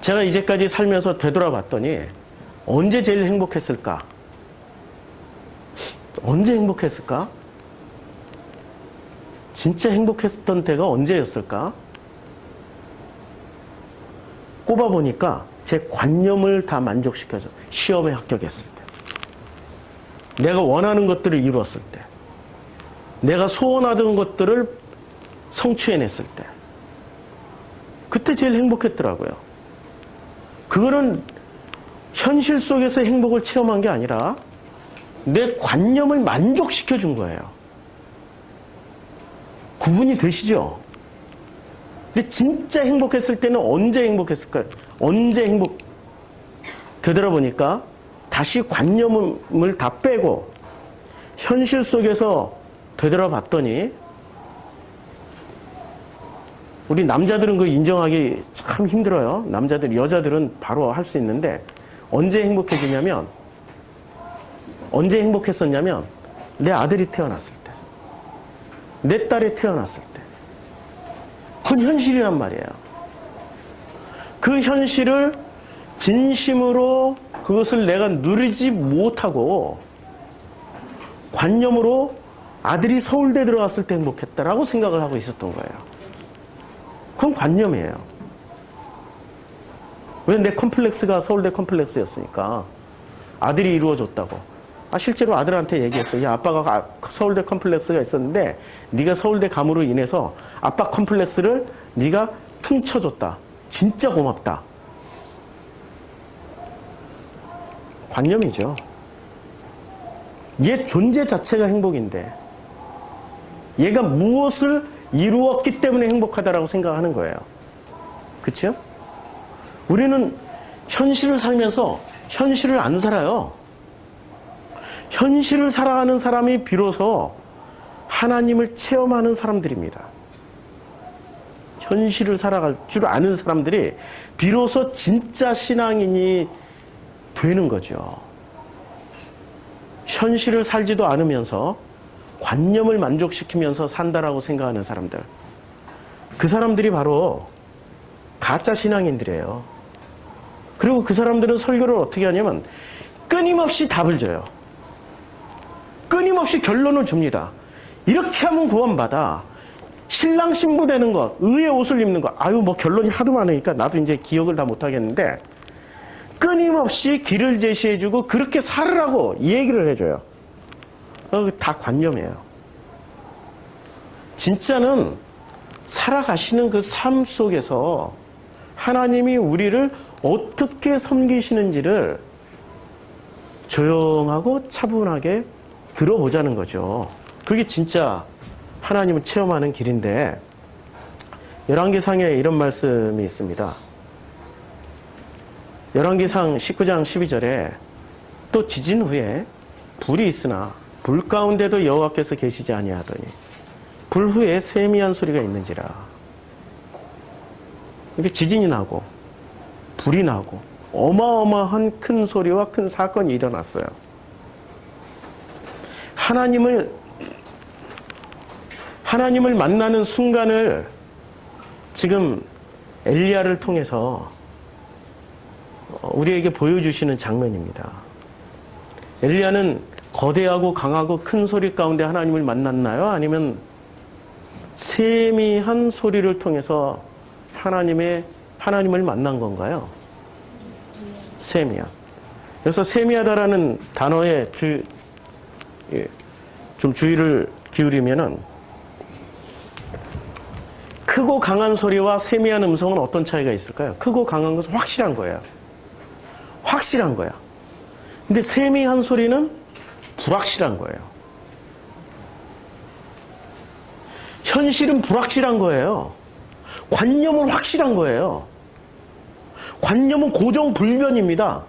제가 이제까지 살면서 되돌아봤더니 언제 제일 행복했을까? 언제 행복했을까? 진짜 행복했던 때가 언제였을까? 꼽아보니까 제 관념을 다 만족시켜줘. 시험에 합격했을 때. 내가 원하는 것들을 이루었을 때. 내가 소원하던 것들을 성취해냈을 때. 그때 제일 행복했더라고요. 그거는 현실 속에서 행복을 체험한 게 아니라 내 관념을 만족시켜 준 거예요. 구분이 되시죠? 근데 진짜 행복했을 때는 언제 행복했을까요? 언제 되돌아보니까 다시 관념을 다 빼고 현실 속에서 되돌아봤더니 우리 남자들은 그 인정하기 참 힘들어요. 여자들은 바로 할 수 있는데 언제 행복해지냐면 언제 행복했었냐면 내 아들이 태어났을 때, 내 딸이 태어났을 때. 그건 현실이란 말이에요. 그 현실을 진심으로 그것을 내가 누리지 못하고 관념으로 아들이 서울대 들어갔을 때 행복했다라고 생각을 하고 있었던 거예요. 그건 관념이에요. 왜? 내 컴플렉스가 서울대 컴플렉스였으니까. 아들이 이루어졌다고. 실제로 아들한테 얘기했어요. 야, 아빠가 서울대 컴플렉스가 있었는데 네가 서울대 감으로 인해서 아빠 컴플렉스를 네가 퉁쳐줬다. 진짜 고맙다. 관념이죠. 얘 존재 자체가 행복인데 얘가 무엇을 이루었기 때문에 행복하다라고 생각하는 거예요. 그렇죠? 우리는 현실을 살면서 현실을 안 살아요. 현실을 살아가는 사람이 비로소 하나님을 체험하는 사람들입니다. 현실을 살아갈 줄 아는 사람들이 비로소 진짜 신앙인이 되는 거죠. 현실을 살지도 않으면서 관념을 만족시키면서 산다라고 생각하는 사람들. 그 사람들이 바로 가짜 신앙인들이에요. 그리고 그 사람들은 설교를 어떻게 하냐면 끊임없이 답을 줘요. 끊임없이 결론을 줍니다. 이렇게 하면 구원받아. 신랑 신부 되는 것, 의의 옷을 입는 것. 뭐 결론이 하도 많으니까 나도 이제 기억을 다 못하겠는데 끊임없이 길을 제시해주고 그렇게 살으라고 얘기를 해줘요. 다 관념이에요. 진짜는 살아가시는 그 삶 속에서 하나님이 우리를 어떻게 섬기시는지를 조용하고 차분하게 들어보자는 거죠. 그게 진짜 하나님을 체험하는 길인데 열왕기상에 이런 말씀이 있습니다. 열왕기상 19장 12절에 또 지진 후에 불이 있으나 불 가운데도 여호와께서 계시지 아니하더니 불 후에 세미한 소리가 있는지라. 이렇게 지진이 나고 불이 나고 어마어마한 큰 소리와 큰 사건이 일어났어요. 하나님을 만나는 순간을 지금 엘리야를 통해서 우리에게 보여주시는 장면입니다. 엘리야는 거대하고 강하고 큰 소리 가운데 하나님을 만났나요? 아니면 세미한 소리를 통해서 하나님을 만난 건가요? 세미한. 그래서 세미하다라는 단어에 좀 주의를 기울이면은 크고 강한 소리와 세미한 음성은 어떤 차이가 있을까요? 크고 강한 것은 확실한 거예요. 확실한 거야. 근데 세미한 소리는 불확실한 거예요. 현실은 불확실한 거예요. 관념은 확실한 거예요. 관념은 고정불변입니다.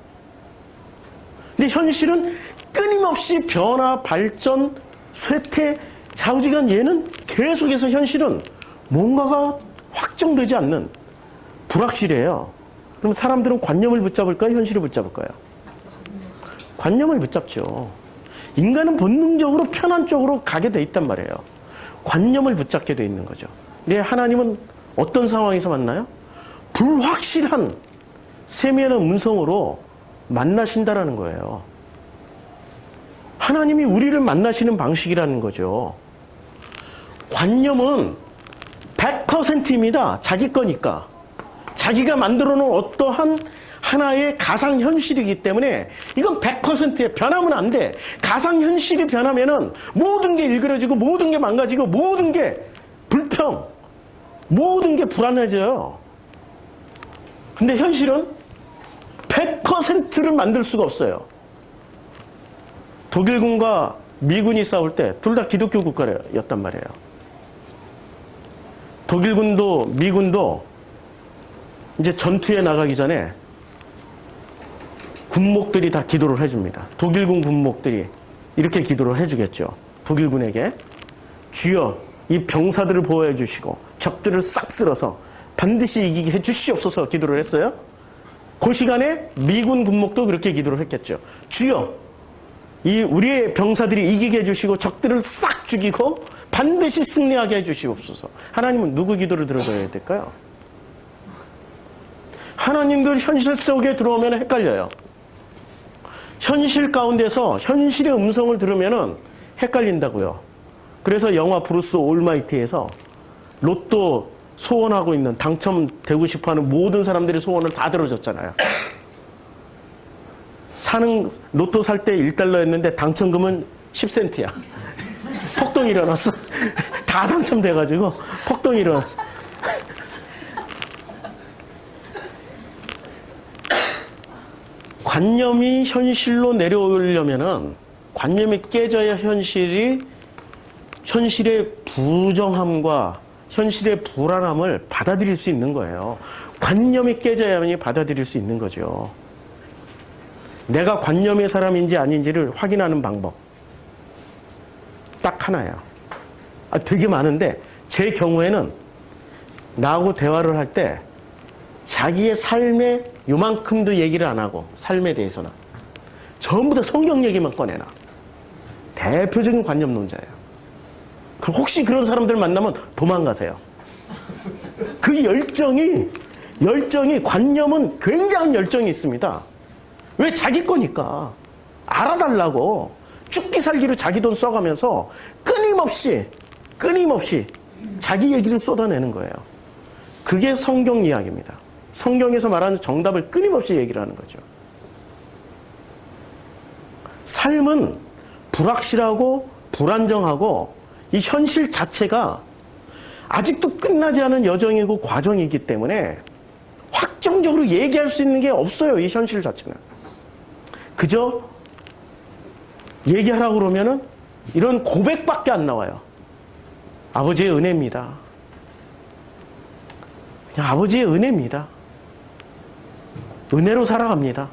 근데 현실은 끊임없이 변화, 발전, 쇠퇴, 좌우지간. 얘는 계속해서 현실은 뭔가가 확정되지 않는 불확실해요. 그럼 사람들은 관념을 붙잡을까요? 현실을 붙잡을까요? 관념을 붙잡죠. 인간은 본능적으로 편한 쪽으로 가게 돼 있단 말이에요. 관념을 붙잡게 돼 있는 거죠. 근데 하나님은 어떤 상황에서 만나요? 불확실한 세미한 음성으로 만나신다라는 거예요. 하나님이 우리를 만나시는 방식이라는 거죠. 관념은 100%입니다. 자기 거니까. 자기가 만들어 놓은 어떠한 하나의 가상현실이기 때문에 이건 100%에 변하면 안 돼. 가상현실이 변하면은 모든 게 일그러지고 모든 게 망가지고 모든 게 불평, 모든 게 불안해져요. 근데 현실은 100%를 만들 수가 없어요. 독일군과 미군이 싸울 때 둘 다 기독교 국가였단 말이에요. 독일군도 미군도 이제 전투에 나가기 전에 군목들이 다 기도를 해줍니다. 독일군 군목들이 이렇게 기도를 해주겠죠. 독일군에게 주여 이 병사들을 보호해 주시고 적들을 싹 쓸어서 반드시 이기게 해 주시옵소서 기도를 했어요. 그 시간에 미군 군목도 그렇게 기도를 했겠죠. 주여 이 우리의 병사들이 이기게 해주시고 적들을 싹 죽이고 반드시 승리하게 해주시옵소서. 하나님은 누구 기도를 들어줘야 될까요? 하나님도 현실 속에 들어오면 헷갈려요. 현실 가운데서 현실의 음성을 들으면 헷갈린다고요. 그래서 영화 브루스 올마이티에서 로또 소원하고 있는 당첨되고 싶어하는 모든 사람들의 소원을 다 들어줬잖아요. 로또 살 때 1달러였는데 당첨금은 10센트야. 폭동이 일어났어. 다 당첨돼가지고 폭동이 일어났어. 관념이 현실로 내려오려면은 관념이 깨져야 현실의 부정함과 현실의 불안함을 받아들일 수 있는 거예요. 관념이 깨져야만이 받아들일 수 있는 거죠. 내가 관념의 사람인지 아닌지를 확인하는 방법 딱 하나예요. 되게 많은데 제 경우에는 나하고 대화를 할 때 자기의 삶에 요만큼도 얘기를 안 하고 삶에 대해서는 전부 다 성경 얘기만 꺼내놔. 대표적인 관념론자예요. 그럼 혹시 그런 사람들 만나면 도망가세요. 그 열정이 관념은 굉장한 열정이 있습니다. 왜? 자기 거니까. 알아달라고. 죽기 살기로 자기 돈 써가면서 끊임없이 자기 얘기를 쏟아내는 거예요. 그게 성경 이야기입니다. 성경에서 말하는 정답을 끊임없이 얘기를 하는 거죠. 삶은 불확실하고 불안정하고 이 현실 자체가 아직도 끝나지 않은 여정이고 과정이기 때문에 확정적으로 얘기할 수 있는 게 없어요. 이 현실 자체는. 그저 얘기하라고 그러면은 이런 고백밖에 안 나와요. 아버지의 은혜입니다. 그냥 아버지의 은혜입니다. 은혜로 살아갑니다.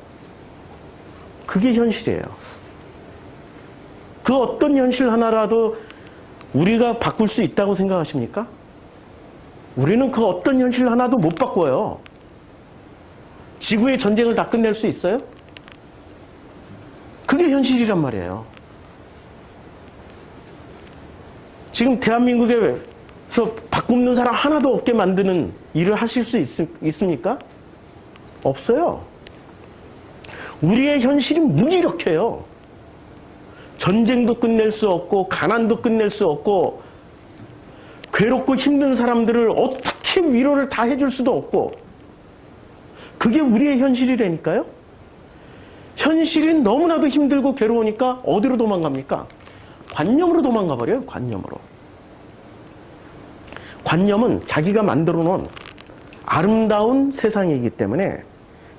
그게 현실이에요. 그 어떤 현실 하나라도 우리가 바꿀 수 있다고 생각하십니까? 우리는 그 어떤 현실 하나도 못 바꿔요. 지구의 전쟁을 다 끝낼 수 있어요? 그게 현실이란 말이에요. 지금 대한민국에서 바꾸는 사람 하나도 없게 만드는 일을 하실 수 있습니까? 없어요. 우리의 현실이 무기력해요. 전쟁도 끝낼 수 없고 가난도 끝낼 수 없고 괴롭고 힘든 사람들을 어떻게 위로를 다 해줄 수도 없고 그게 우리의 현실이라니까요. 현실이 너무나도 힘들고 괴로우니까 어디로 도망갑니까? 관념으로 도망가 버려요. 관념으로. 관념은 자기가 만들어 놓은 아름다운 세상이기 때문에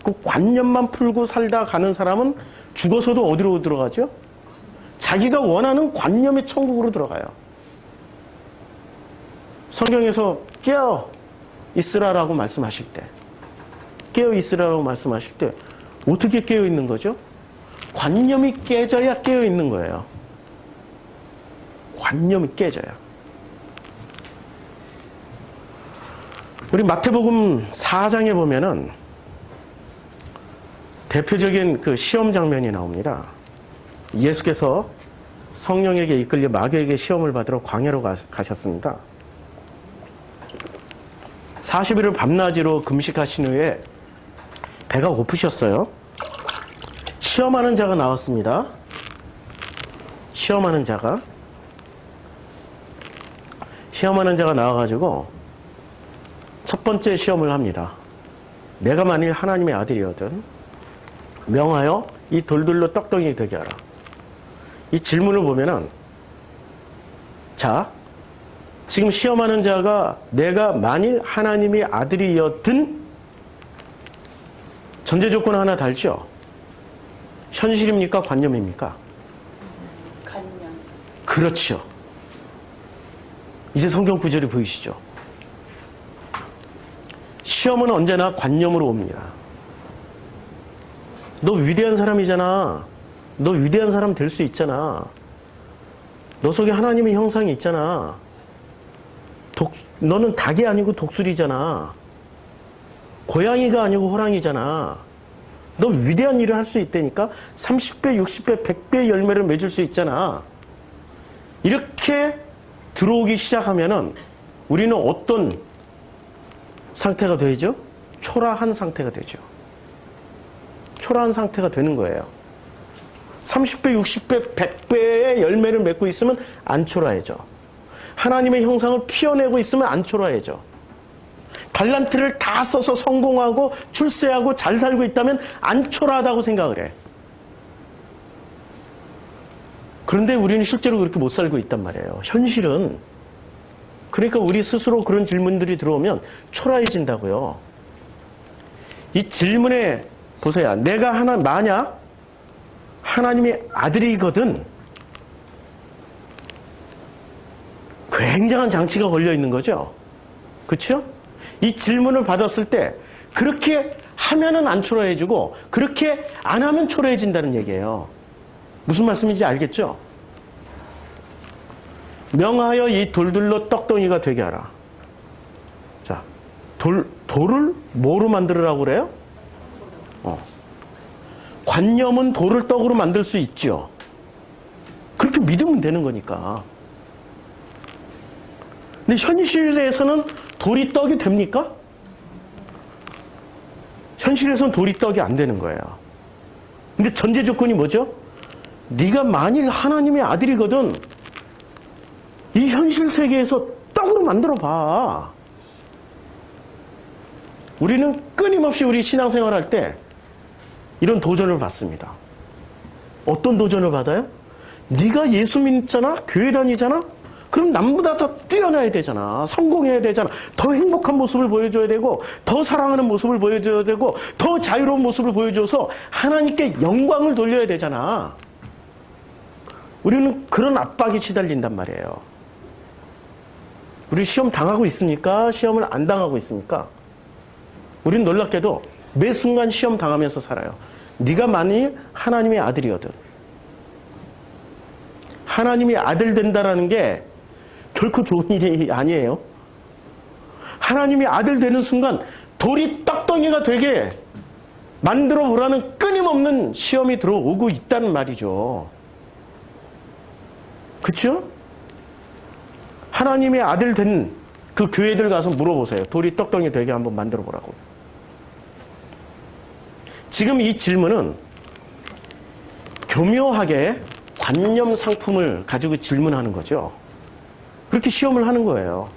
그 관념만 풀고 살다 가는 사람은 죽어서도 어디로 들어가죠? 자기가 원하는 관념의 천국으로 들어가요. 성경에서 깨어 있으라라고 말씀하실 때, 깨어 있으라라고 말씀하실 때 어떻게 깨어 있는 거죠? 관념이 깨져야 깨어 있는 거예요. 관념이 깨져요. 우리 마태복음 4장에 보면은 대표적인 그 시험 장면이 나옵니다. 예수께서 성령에게 이끌려 마귀에게 시험을 받으러 광야로 가셨습니다. 40일을 밤낮으로 금식하신 후에 배가 고프셨어요. 시험하는 자가 나왔습니다. 시험하는 자가 나와가지고 첫 번째 시험을 합니다. 내가 만일 하나님의 아들이거든 명하여 이 돌들로 떡덩이 되게 하라. 이 질문을 보면은, 자, 지금 시험하는 자가 내가 만일 하나님의 아들이었든 전제 조건 하나 달죠. 현실입니까? 관념입니까? 관념. 그렇죠. 이제 성경 구절이 보이시죠? 시험은 언제나 관념으로 옵니다. 너 위대한 사람이잖아. 너 위대한 사람 될 수 있잖아. 너 속에 하나님의 형상이 있잖아. 너는 닭이 아니고 독수리잖아. 고양이가 아니고 호랑이잖아. 너 위대한 일을 할 수 있다니까. 30배, 60배, 100배 열매를 맺을 수 있잖아. 이렇게 들어오기 시작하면은 우리는 어떤 상태가 되죠? 초라한 상태가 되죠. 초라한 상태가 되는 거예요. 30배, 60배, 100배의 열매를 맺고 있으면 안 초라해져. 하나님의 형상을 피워내고 있으면 안 초라해져. 달란트를 다 써서 성공하고 출세하고 잘 살고 있다면 안 초라하다고 생각을 해. 그런데 우리는 실제로 그렇게 못 살고 있단 말이에요. 현실은. 그러니까 우리 스스로 그런 질문들이 들어오면 초라해진다고요. 이 질문에 보세요. 내가 만약 하나님의 아들이거든 굉장한 장치가 걸려 있는 거죠. 그렇죠? 이 질문을 받았을 때 그렇게 하면은 안 초라해지고 그렇게 안 하면 초라해진다는 얘기예요. 무슨 말씀인지 알겠죠? 명하여 이 돌들로 떡덩이가 되게 하라. 자, 돌을 뭐로 만들으라고 그래요? 관념은 돌을 떡으로 만들 수 있죠. 그렇게 믿으면 되는 거니까. 근데 현실에서는 돌이 떡이 됩니까? 현실에서는 돌이 떡이 안 되는 거예요. 근데 전제 조건이 뭐죠? 네가 만일 하나님의 아들이거든 이 현실 세계에서 떡으로 만들어 봐. 우리는 끊임없이 우리 신앙생활 할 때 이런 도전을 받습니다. 어떤 도전을 받아요? 네가 예수 믿잖아? 교회 다니잖아? 그럼 남보다 더 뛰어나야 되잖아. 성공해야 되잖아. 더 행복한 모습을 보여줘야 되고 더 사랑하는 모습을 보여줘야 되고 더 자유로운 모습을 보여줘서 하나님께 영광을 돌려야 되잖아. 우리는 그런 압박에 시달린단 말이에요. 우리 시험 당하고 있습니까? 시험을 안 당하고 있습니까? 우리는 놀랍게도 매 순간 시험 당하면서 살아요. 네가 만일 하나님의 아들이거든. 하나님이 아들 된다라는 게 결코 좋은 일이 아니에요. 하나님이 아들 되는 순간 돌이 떡덩이가 되게 만들어 보라는 끊임없는 시험이 들어오고 있다는 말이죠. 그렇죠? 하나님의 아들 된 그 교회들 가서 물어보세요. 돌이 떡덩이 되게 한번 만들어 보라고. 지금 이 질문은 교묘하게 관념 상품을 가지고 질문하는 거죠. 그렇게 시험을 하는 거예요.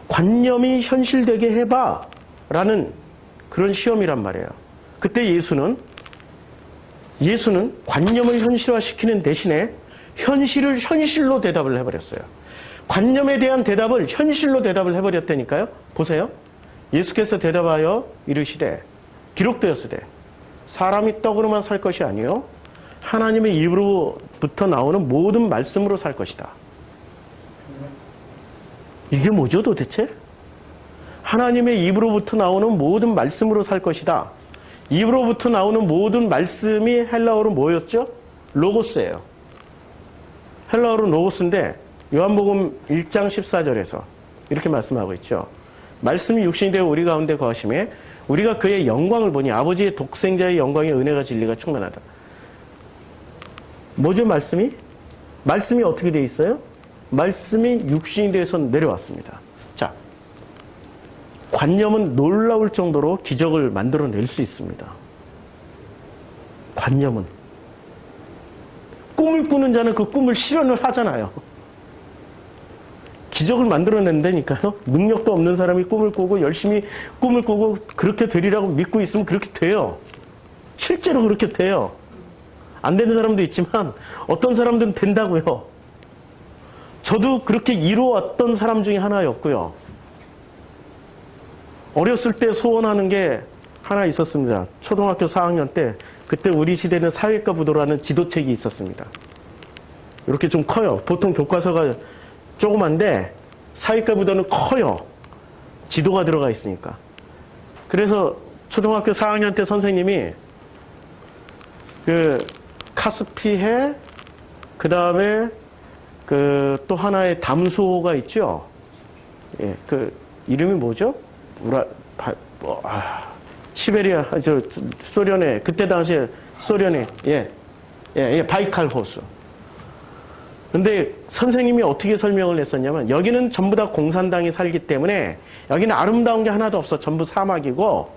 관념이 현실되게 해봐 라는 그런 시험이란 말이에요. 그때 예수는 관념을 현실화시키는 대신에 현실을 현실로 대답을 해버렸어요. 관념에 대한 대답을 현실로 대답을 해버렸다니까요. 보세요. 예수께서 대답하여 이르시되 기록되었으되 사람이 떡으로만 살 것이 아니요 하나님의 입으로부터 나오는 모든 말씀으로 살 것이다. 이게 뭐죠 도대체? 하나님의 입으로부터 나오는 모든 말씀으로 살 것이다. 입으로부터 나오는 모든 말씀이 헬라어로 뭐였죠? 로고스예요. 헬라어로 로고스인데 요한복음 1장 14절에서 이렇게 말씀하고 있죠. 말씀이 육신이 되어 우리 가운데 거하심에 우리가 그의 영광을 보니 아버지의 독생자의 영광의 은혜가 진리가 충만하다. 뭐죠 말씀이? 말씀이 어떻게 돼 있어요? 말씀이 육신이 돼서 내려왔습니다. 자, 관념은 놀라울 정도로 기적을 만들어낼 수 있습니다. 관념은. 꿈을 꾸는 자는 그 꿈을 실현을 하잖아요. 기적을 만들어낸다니까요. 능력도 없는 사람이 꿈을 꾸고 열심히 꿈을 꾸고 그렇게 되리라고 믿고 있으면 그렇게 돼요. 실제로 그렇게 돼요. 안 되는 사람도 있지만 어떤 사람들은 된다고요. 저도 그렇게 이루어왔던 사람 중에 하나였고요. 어렸을 때 소원하는 게 하나 있었습니다. 초등학교 4학년 때 그때 우리 시대는 사회과 부도라는 지도책이 있었습니다. 이렇게 좀 커요. 보통 교과서가 조그만데 사회과 부도는 커요. 지도가 들어가 있으니까. 그래서 초등학교 4학년 때 선생님이 그 카스피해, 그 다음에 그 또 하나의 담수호가 있죠. 예, 그 이름이 뭐죠? 시베리아, 소련의 그때 당시에 소련의 바이칼 호수. 근데 선생님이 어떻게 설명을 했었냐면 여기는 전부 다 공산당이 살기 때문에 여기는 아름다운 게 하나도 없어. 전부 사막이고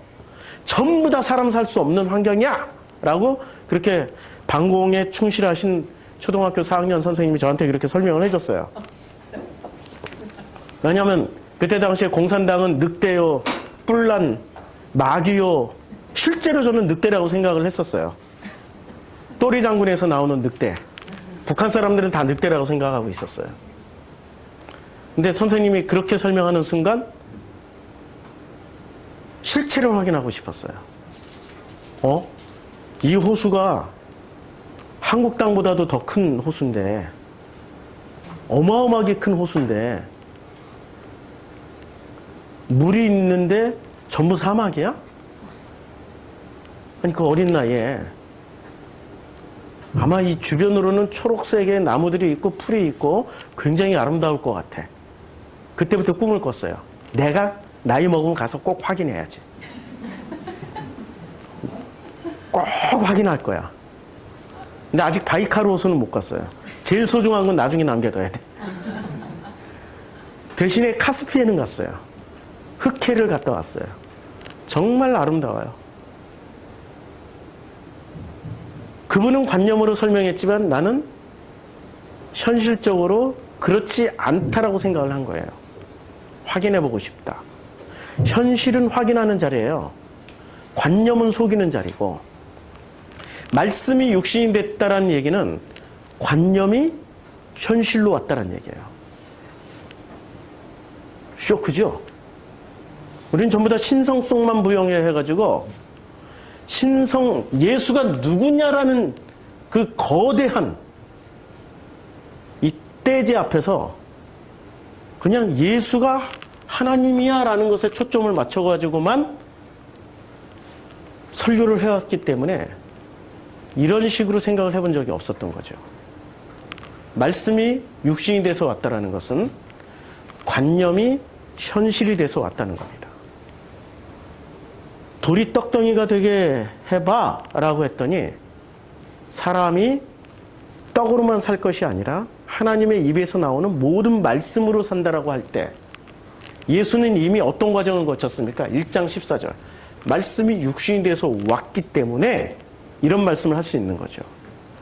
전부 다 사람 살 수 없는 환경이야 라고 그렇게 방공에 충실하신 초등학교 4학년 선생님이 저한테 그렇게 설명을 해줬어요. 왜냐하면 그때 당시에 공산당은 늑대요, 뿔난, 마귀요. 실제로 저는 늑대라고 생각을 했었어요. 또리 장군에서 나오는 늑대. 북한 사람들은 다 늑대라고 생각하고 있었어요. 근데 선생님이 그렇게 설명하는 순간 실체를 확인하고 싶었어요. 이 호수가 한국 땅보다도 더 큰 호수인데, 어마어마하게 큰 호수인데, 물이 있는데 전부 사막이야? 아니, 그 어린 나이에. 아마 이 주변으로는 초록색의 나무들이 있고 풀이 있고 굉장히 아름다울 것 같아. 그때부터 꿈을 꿨어요. 내가 나이 먹으면 가서 꼭 확인해야지. 꼭 확인할 거야. 근데 아직 바이카르 호수는 못 갔어요. 제일 소중한 건 나중에 남겨둬야 돼. 대신에 카스피해는 갔어요. 흑해를 갔다 왔어요. 정말 아름다워요. 그분은 관념으로 설명했지만 나는 현실적으로 그렇지 않다라고 생각을 한 거예요. 확인해보고 싶다. 현실은 확인하는 자리예요. 관념은 속이는 자리고, 말씀이 육신이 됐다라는 얘기는 관념이 현실로 왔다라는 얘기예요. 쇼크죠? 우리는 전부 다 신성성만 부영해가지고 예수가 누구냐라는 그 거대한 이 떼제 앞에서 그냥 예수가 하나님이야 라는 것에 초점을 맞춰가지고만 설교를 해왔기 때문에 이런 식으로 생각을 해본 적이 없었던 거죠. 말씀이 육신이 돼서 왔다라는 것은 관념이 현실이 돼서 왔다는 겁니다. 돌이 떡덩이가 되게 해봐 라고 했더니 사람이 떡으로만 살 것이 아니라 하나님의 입에서 나오는 모든 말씀으로 산다라고 할 때 예수는 이미 어떤 과정을 거쳤습니까? 1장 14절. 말씀이 육신이 돼서 왔기 때문에 이런 말씀을 할 수 있는 거죠.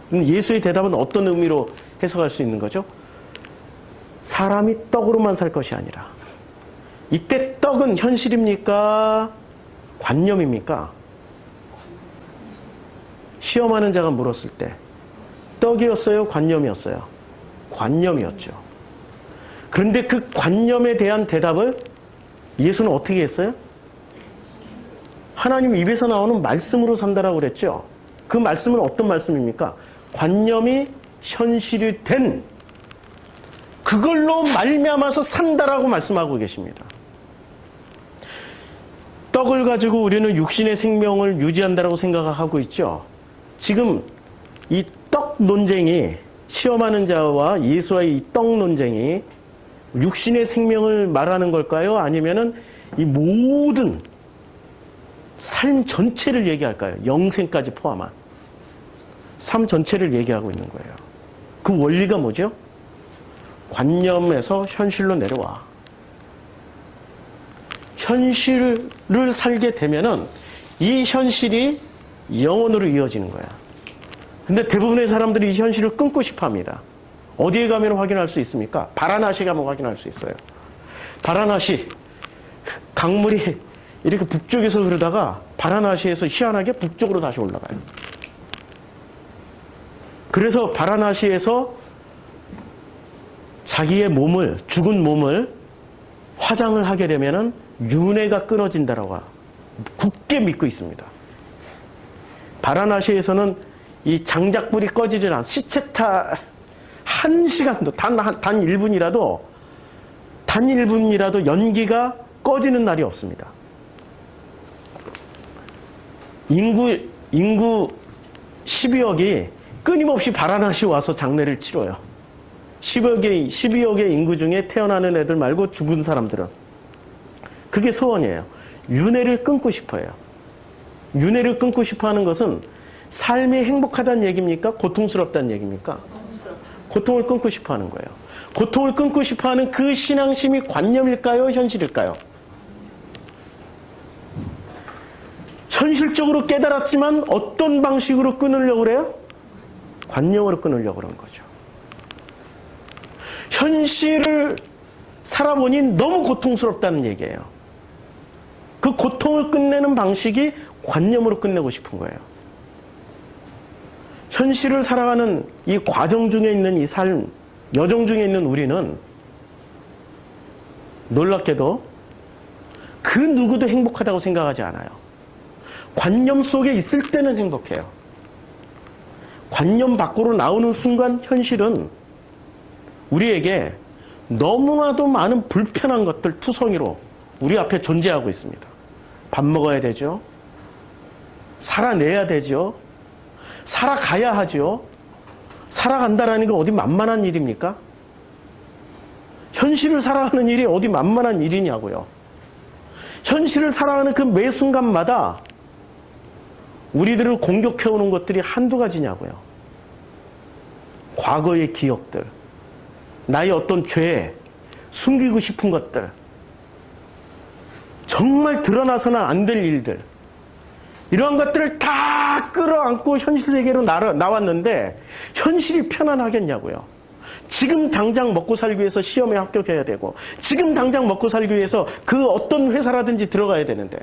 그럼 예수의 대답은 어떤 의미로 해석할 수 있는 거죠? 사람이 떡으로만 살 것이 아니라. 이때 떡은 현실입니까? 관념입니까? 시험하는 자가 물었을 때 떡이었어요? 관념이었어요? 관념이었죠. 그런데 그 관념에 대한 대답을 예수는 어떻게 했어요? 하나님 입에서 나오는 말씀으로 산다라고 그랬죠. 그 말씀은 어떤 말씀입니까? 관념이 현실이 된 그걸로 말미암아서 산다라고 말씀하고 계십니다. 떡을 가지고 우리는 육신의 생명을 유지한다라고 생각하고 있죠. 지금 이 떡 논쟁이, 시험하는 자와 예수와의 이 떡 논쟁이 육신의 생명을 말하는 걸까요? 아니면은 이 모든 삶 전체를 얘기할까요? 영생까지 포함한 삶 전체를 얘기하고 있는 거예요. 그 원리가 뭐죠? 관념에서 현실로 내려와. 현실을 살게 되면은 이 현실이 영혼으로 이어지는 거야. 근데 대부분의 사람들이 이 현실을 끊고 싶어 합니다. 어디에 가면 확인할 수 있습니까? 바라나시 가면 확인할 수 있어요. 바라나시, 강물이 이렇게 북쪽에서 흐르다가 바라나시에서 희한하게 북쪽으로 다시 올라가요. 그래서 바라나시에서 자기의 몸을, 죽은 몸을 화장을 하게 되면은 윤회가 끊어진다라고 굳게 믿고 있습니다. 바라나시에서는 이 장작불이 꺼지질 않아. 시체타 한 시간도, 단 1분이라도 연기가 꺼지는 날이 없습니다. 인구 12억이 끊임없이 바라나시 와서 장례를 치러요. 12억의 인구 중에 태어나는 애들 말고 죽은 사람들은. 그게 소원이에요. 윤회를 끊고 싶어요. 윤회를 끊고 싶어 하는 것은 삶이 행복하다는 얘기입니까? 고통스럽다는 얘기입니까? 고통을 끊고 싶어 하는 거예요. 고통을 끊고 싶어 하는 그 신앙심이 관념일까요? 현실일까요? 현실적으로 깨달았지만 어떤 방식으로 끊으려고 그래요? 관념으로 끊으려고 그런 거죠. 현실을 살아보니 너무 고통스럽다는 얘기예요. 그 고통을 끝내는 방식이 관념으로 끝내고 싶은 거예요. 현실을 살아가는 이 과정 중에 있는 이 삶, 여정 중에 있는 우리는 놀랍게도 그 누구도 행복하다고 생각하지 않아요. 관념 속에 있을 때는 행복해요. 관념 밖으로 나오는 순간 현실은 우리에게 너무나도 많은 불편한 것들 투성이로 우리 앞에 존재하고 있습니다. 밥 먹어야 되죠. 살아내야 되죠. 살아가야 하죠. 살아간다라는 게 어디 만만한 일입니까? 현실을 살아가는 일이 어디 만만한 일이냐고요. 현실을 살아가는 그 매 순간마다 우리들을 공격해오는 것들이 한두 가지냐고요. 과거의 기억들, 나의 어떤 죄, 숨기고 싶은 것들, 정말 드러나서는 안 될 일들, 이러한 것들을 다 끌어안고 현실 세계로 나왔는데 현실이 편안하겠냐고요. 지금 당장 먹고 살기 위해서 시험에 합격해야 되고 지금 당장 먹고 살기 위해서 그 어떤 회사라든지 들어가야 되는데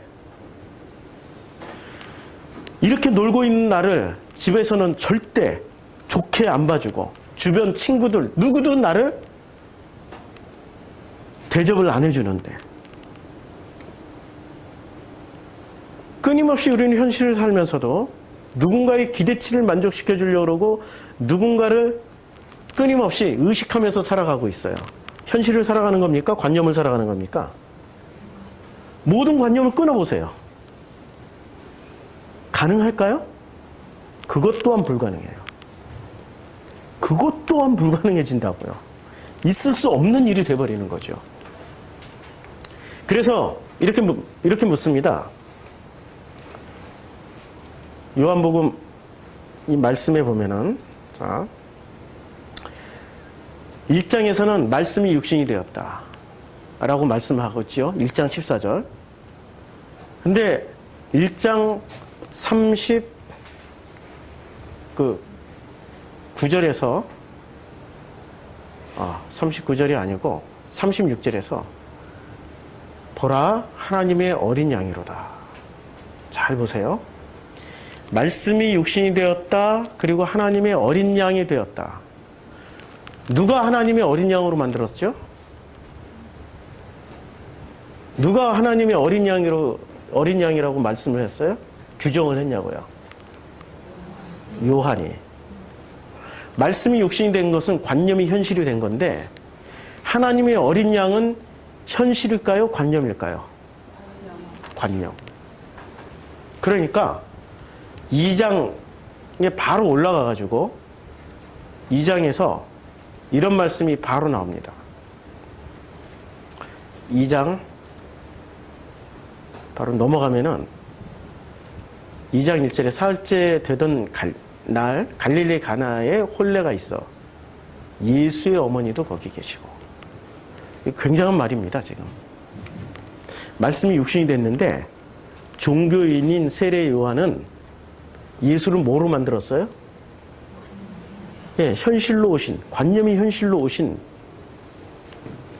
이렇게 놀고 있는 나를 집에서는 절대 좋게 안 봐주고 주변 친구들 누구도 나를 대접을 안 해주는데 끊임없이 우리는 현실을 살면서도 누군가의 기대치를 만족시켜 주려고 그러고 누군가를 끊임없이 의식하면서 살아가고 있어요. 현실을 살아가는 겁니까? 관념을 살아가는 겁니까? 모든 관념을 끊어보세요. 가능할까요? 그것 또한 불가능해요. 그것 또한 불가능해진다고요. 있을 수 없는 일이 돼버리는 거죠. 그래서 이렇게 묻습니다. 요한복음 이 말씀에 보면은, 자, 1장에서는 말씀이 육신이 되었다. 라고 말씀하고 있죠. 1장 14절. 근데 1장 39절에서, 39절이 아니고 36절에서 보라, 하나님의 어린 양이로다. 잘 보세요. 말씀이 육신이 되었다. 그리고 하나님의 어린 양이 되었다. 누가 하나님의 어린 양으로 만들었죠? 누가 하나님의 어린 양이라고 말씀을 했어요? 규정을 했냐고요? 요한이. 말씀이 육신이 된 것은 관념이 현실이 된 건데 하나님의 어린 양은 현실일까요? 관념일까요? 관념. 그러니까 2장에 바로 올라가가지고 2장에서 이런 말씀이 바로 나옵니다. 2장 바로 넘어가면은 2장 1절에 사흘째 되던 날 갈릴리 가나에 혼례가 있어. 예수의 어머니도 거기 계시고. 굉장한 말입니다, 지금. 말씀이 육신이 됐는데 종교인인 세례 요한은 예수를 뭐로 만들었어요? 예, 현실로 오신, 관념이 현실로 오신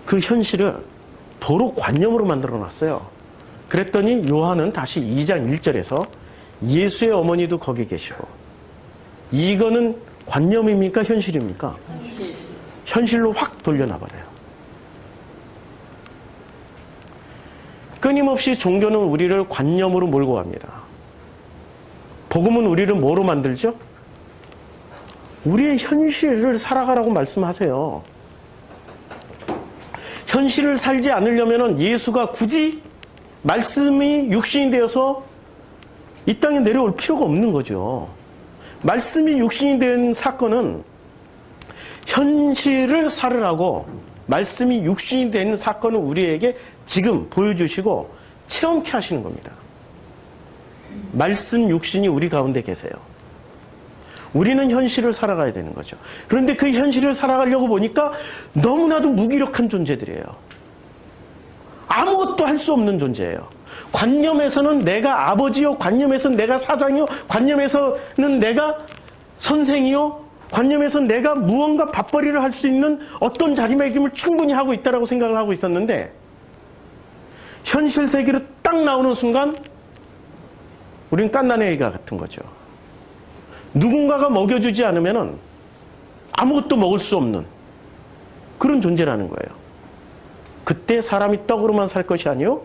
그 현실을 도로 관념으로 만들어 놨어요. 그랬더니 요한은 다시 2장 1절에서 예수의 어머니도 거기 계시고. 이거는 관념입니까? 현실입니까? 현실로 확 돌려놔버려요. 끊임없이 종교는 우리를 관념으로 몰고 갑니다. 복음은 우리를 뭐로 만들죠? 우리의 현실을 살아가라고 말씀하세요. 현실을 살지 않으려면 예수가 굳이 말씀이 육신이 되어서 이 땅에 내려올 필요가 없는 거죠. 말씀이 육신이 된 사건은 현실을 살으라고 말씀이 육신이 된 사건을 우리에게 지금 보여주시고 체험케 하시는 겁니다. 말씀 육신이 우리 가운데 계세요. 우리는 현실을 살아가야 되는 거죠. 그런데 그 현실을 살아가려고 보니까 너무나도 무기력한 존재들이에요. 아무것도 할 수 없는 존재예요. 관념에서는 내가 아버지요, 관념에서는 내가 사장이요, 관념에서는 내가 선생이요, 관념에서는 내가 무언가 밥벌이를 할 수 있는 어떤 자리매김을 충분히 하고 있다고 생각을 하고 있었는데 현실 세계로 딱 나오는 순간 우리는 깐난애기가 같은 거죠. 누군가가 먹여주지 않으면 아무것도 먹을 수 없는 그런 존재라는 거예요. 그때 사람이 떡으로만 살 것이 아니요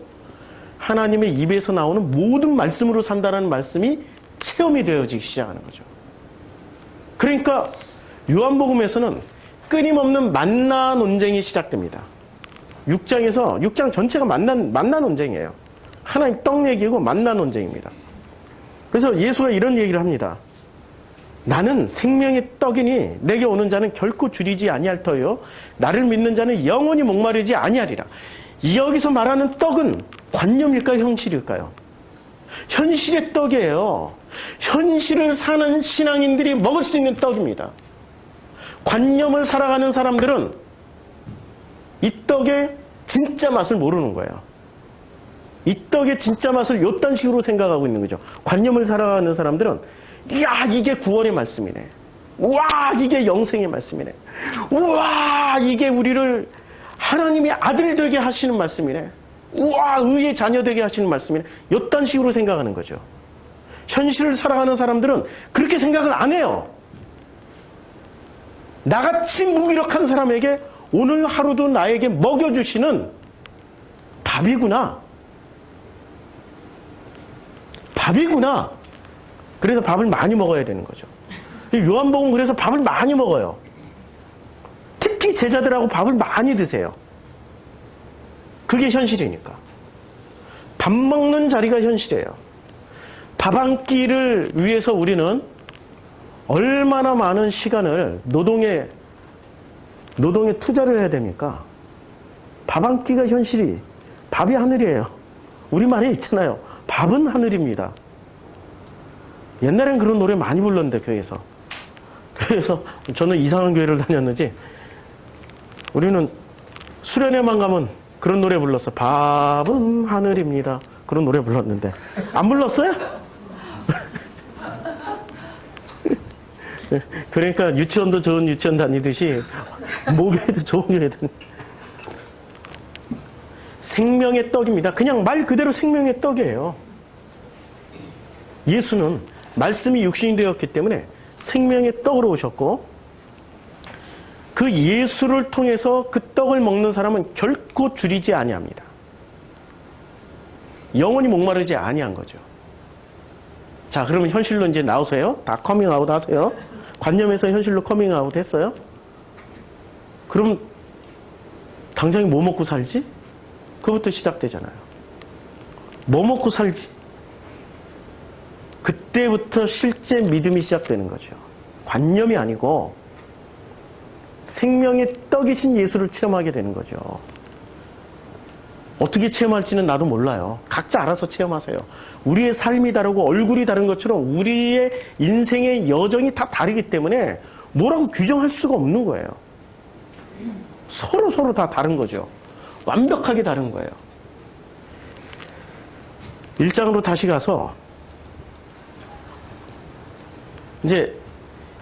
하나님의 입에서 나오는 모든 말씀으로 산다는 말씀이 체험이 되어지기 시작하는 거죠. 그러니까 요한복음에서는 끊임없는 만나 논쟁이 시작됩니다. 6장 전체가 만나 논쟁이에요. 하나님 떡 얘기고 만나 논쟁입니다. 그래서 예수가 이런 얘기를 합니다. 나는 생명의 떡이니 내게 오는 자는 결코 줄이지 아니할 터요 나를 믿는 자는 영원히 목마르지 아니하리라. 여기서 말하는 떡은 관념일까요? 현실일까요? 현실의 떡이에요. 현실을 사는 신앙인들이 먹을 수 있는 떡입니다. 관념을 살아가는 사람들은 이 떡의 진짜 맛을 모르는 거예요. 이 떡의 진짜 맛을 요딴 식으로 생각하고 있는 거죠. 관념을 살아가는 사람들은 이야 이게 구원의 말씀이네. 와 이게 영생의 말씀이네. 와 이게 우리를 하나님의 아들 되게 하시는 말씀이네. 와 의의 자녀 되게 하시는 말씀이네. 요딴 식으로 생각하는 거죠. 현실을 살아가는 사람들은 그렇게 생각을 안 해요. 나같이 무기력한 사람에게 오늘 하루도 나에게 먹여주시는 밥이구나. 밥이구나. 그래서 밥을 많이 먹어야 되는 거죠. 요한복음 그래서 밥을 많이 먹어요. 특히 제자들하고 밥을 많이 드세요. 그게 현실이니까. 밥 먹는 자리가 현실이에요. 밥 한 끼를 위해서 우리는 얼마나 많은 시간을 노동에 투자를 해야 됩니까? 밥 한 끼가 현실이, 밥이 하늘이에요. 우리말에 있잖아요. 밥은 하늘입니다. 옛날엔 그런 노래 많이 불렀는데 교회에서. 그래서 저는 이상한 교회를 다녔는지 우리는 수련회만 가면 그런 노래 불렀어. 밥은 하늘입니다. 그런 노래 불렀는데 안 불렀어요? 그러니까 유치원도 좋은 유치원 다니듯이 목요일도 좋은 교회 다니. 생명의 떡입니다. 그냥 말 그대로 생명의 떡이에요. 예수는 말씀이 육신이 되었기 때문에 생명의 떡으로 오셨고 그 예수를 통해서 그 떡을 먹는 사람은 결코 줄이지 아니합니다. 영원히 목마르지 아니한 거죠. 자, 그러면 현실로 이제 나오세요. 다 커밍아웃 하세요. 관념에서 현실로 커밍아웃 했어요. 그럼 당장에 뭐 먹고 살지? 그것부터 시작되잖아요. 뭐 먹고 살지? 그때부터 실제 믿음이 시작되는 거죠. 관념이 아니고 생명의 떡이신 예수를 체험하게 되는 거죠. 어떻게 체험할지는 나도 몰라요. 각자 알아서 체험하세요. 우리의 삶이 다르고 얼굴이 다른 것처럼 우리의 인생의 여정이 다 다르기 때문에 뭐라고 규정할 수가 없는 거예요. 서로 다 다른 거죠. 완벽하게 다른 거예요. 1장으로 다시 가서 이제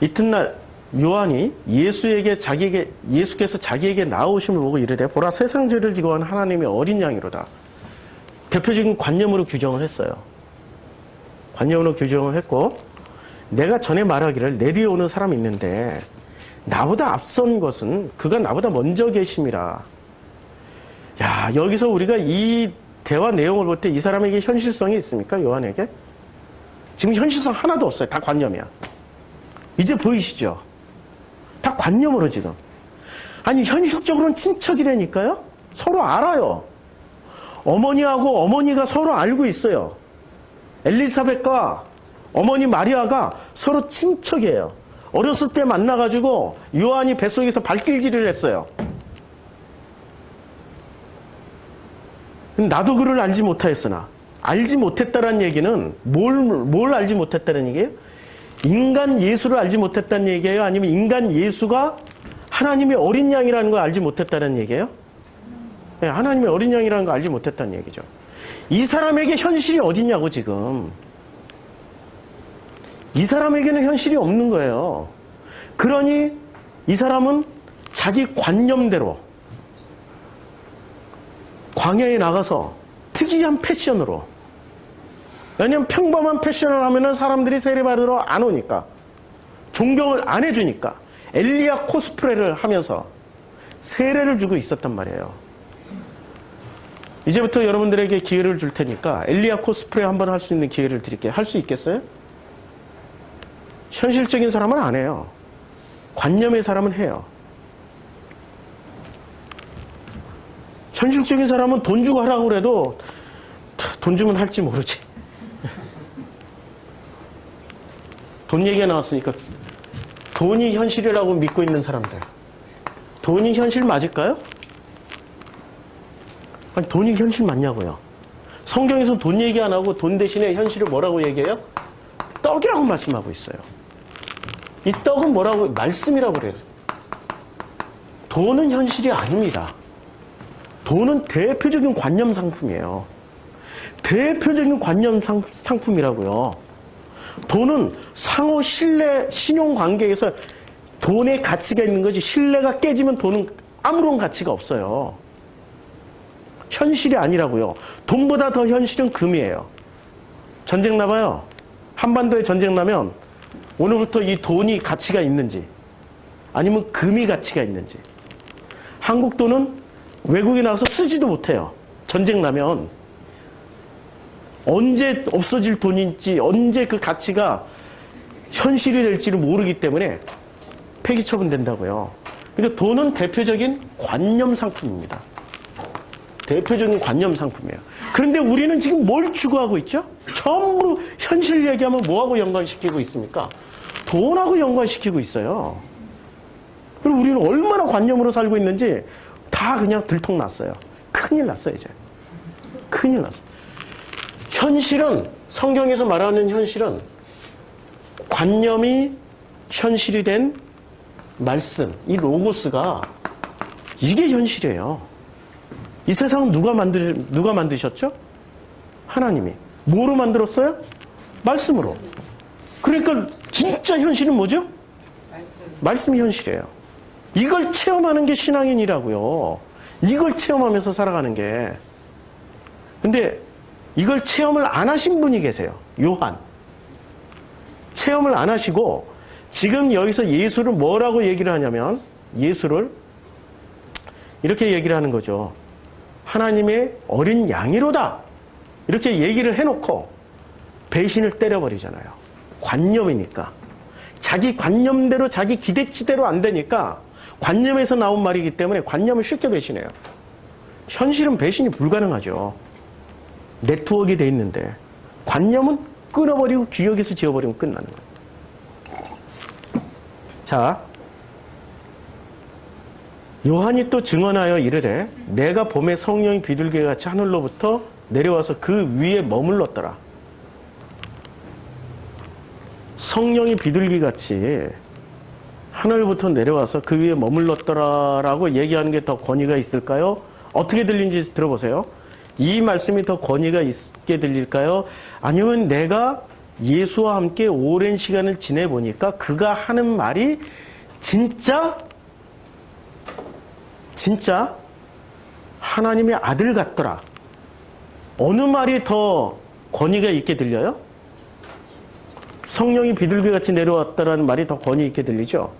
이튿날 요한이 예수께서 자기에게 나오심을 보고 이르되 보라 세상 죄를 지고 한 하나님의 어린 양이로다. 대표적인 관념으로 규정을 했어요. 관념으로 규정을 했고 내가 전에 말하기를 내 뒤에 오는 사람이 있는데 나보다 앞선 것은 그가 나보다 먼저 계심이라. 야, 여기서 우리가 이 대화 내용을 볼 때 이 사람에게 현실성이 있습니까? 요한에게? 지금 현실성 하나도 없어요. 다 관념이야. 이제 보이시죠? 다 관념으로 지금. 아니, 현실적으로는 친척이라니까요? 서로 알아요. 어머니하고 어머니가 서로 알고 있어요. 엘리사벳과 어머니 마리아가 서로 친척이에요. 어렸을 때 만나가지고 요한이 뱃속에서 발길질을 했어요. 나도 그를 알지 못하였으나 알지 못했다는 얘기는 뭘 알지 못했다는 얘기예요? 인간 예수를 알지 못했다는 얘기예요? 아니면 인간 예수가 하나님의 어린 양이라는 걸 알지 못했다는 얘기예요? 네, 하나님의 어린 양이라는 걸 알지 못했다는 얘기죠. 이 사람에게 현실이 어딨냐고 지금. 이 사람에게는 현실이 없는 거예요. 그러니 이 사람은 자기 관념대로 광야에 나가서 특이한 패션으로, 왜냐면 평범한 패션을 하면은 사람들이 세례받으러 안 오니까, 존경을 안 해주니까 엘리야 코스프레를 하면서 세례를 주고 있었단 말이에요. 이제부터 여러분들에게 기회를 줄 테니까 엘리야 코스프레 한번 할 수 있는 기회를 드릴게요. 할 수 있겠어요? 현실적인 사람은 안 해요. 관념의 사람은 해요. 현실적인 사람은 돈 주고 하라고 그래도 돈 주면 할지 모르지. 돈 얘기가 나왔으니까 돈이 현실이라고 믿고 있는 사람들. 돈이 현실 맞을까요? 아니, 돈이 현실 맞냐고요. 성경에서 돈 얘기 안 하고 돈 대신에 현실을 뭐라고 얘기해요? 떡이라고 말씀하고 있어요. 이 떡은 뭐라고 말씀이라고 그래요. 돈은 현실이 아닙니다. 돈은 대표적인 관념 상품이에요. 대표적인 관념 상품이라고요. 돈은 상호 신뢰, 신용 관계에서 돈의 가치가 있는 거지, 신뢰가 깨지면 돈은 아무런 가치가 없어요. 현실이 아니라고요. 돈보다 더 현실은 금이에요. 전쟁 나봐요. 한반도에 전쟁 나면 오늘부터 이 돈이 가치가 있는지 아니면 금이 가치가 있는지. 한국 돈은 외국에 나가서 쓰지도 못해요. 전쟁 나면 언제 없어질 돈인지, 언제 그 가치가 현실이 될지를 모르기 때문에 폐기 처분된다고요. 그러니까 돈은 대표적인 관념 상품입니다. 대표적인 관념 상품이에요. 그런데 우리는 지금 뭘 추구하고 있죠? 전부 현실 얘기하면 뭐하고 연관시키고 있습니까? 돈하고 연관시키고 있어요. 그리고 우리는 얼마나 관념으로 살고 있는지 다 그냥 들통났어요. 큰일 났어요, 이제. 큰일 났어요. 현실은, 성경에서 말하는 현실은 관념이 현실이 된 말씀, 이 로고스가 이게 현실이에요. 이 세상은 누가 만드셨죠? 하나님이. 뭐로 만들었어요? 말씀으로. 그러니까 진짜 현실은 뭐죠? 말씀이 현실이에요. 이걸 체험하는 게 신앙인이라고요. 이걸 체험하면서 살아가는 게. 근데 이걸 체험을 안 하신 분이 계세요. 요한. 체험을 안 하시고 지금 여기서 예수를 뭐라고 얘기를 하냐면, 예수를 이렇게 얘기를 하는 거죠. 하나님의 어린 양이로다. 이렇게 얘기를 해놓고 배신을 때려버리잖아요. 관념이니까. 자기 관념대로, 자기 기대치대로 안 되니까 관념에서 나온 말이기 때문에 관념을 쉽게 배신해요. 현실은 배신이 불가능하죠. 네트워크가 돼 있는데 관념은 끊어버리고 기억에서 지워버리면 끝나는 거예요. 자, 요한이 또 증언하여 이르되 내가 봄에 성령이 비둘기같이 하늘로부터 내려와서 그 위에 머물렀더라. 성령이 비둘기같이 하늘부터 내려와서 그 위에 머물렀더라라고 얘기하는 게 더 권위가 있을까요? 어떻게 들린지 들어보세요. 이 말씀이 더 권위가 있게 들릴까요? 아니면 내가 예수와 함께 오랜 시간을 지내보니까 그가 하는 말이 진짜 하나님의 아들 같더라. 어느 말이 더 권위가 있게 들려요? 성령이 비둘기같이 내려왔다라는 말이 더 권위 있게 들리죠?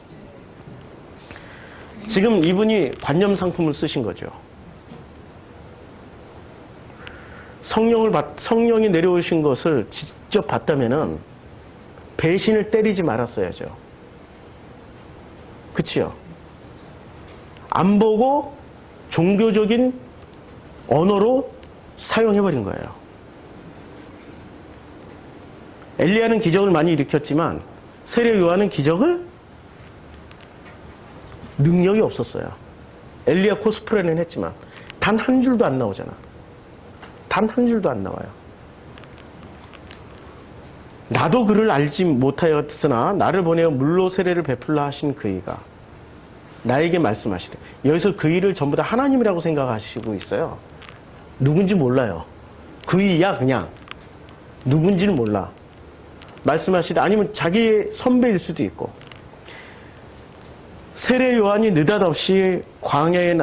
지금 이분이 관념 상품을 쓰신 거죠. 성령이 내려오신 것을 직접 봤다면은 배신을 때리지 말았어야죠. 그치요? 안 보고 종교적인 언어로 사용해버린 거예요. 엘리야는 기적을 많이 일으켰지만 세례 요한은 능력이 없었어요. 엘리야 코스프레는 했지만 단 한 줄도 안 나오잖아. 단 한 줄도 안 나와요. 나도 그를 알지 못하였으나 나를 보내어 물로 세례를 베풀라 하신 그이가 나에게 말씀하시되, 여기서 그이를 전부 다 하나님이라고 생각하시고 있어요. 누군지 몰라요. 그이야 그냥. 누군지는 몰라. 말씀하시되, 아니면 자기의 선배일 수도 있고. 세례 요한이 느닷없이 광야에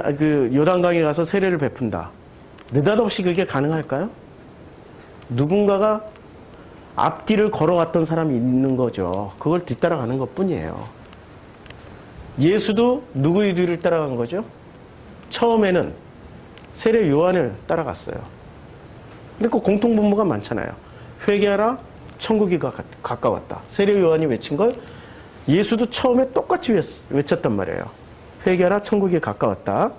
요단강에 가서 세례를 베푼다. 느닷없이 그게 가능할까요? 누군가가 앞길을 걸어갔던 사람이 있는 거죠. 그걸 뒤따라가는 것뿐이에요. 예수도 누구의 뒤를 따라간 거죠? 처음에는 세례 요한을 따라갔어요. 그러니까 공통분모가 많잖아요. 회개하라, 천국이 가까웠다. 세례 요한이 외친 걸 예수도 처음에 똑같이 외쳤단 말이에요. 회개하라, 천국이 가까웠다.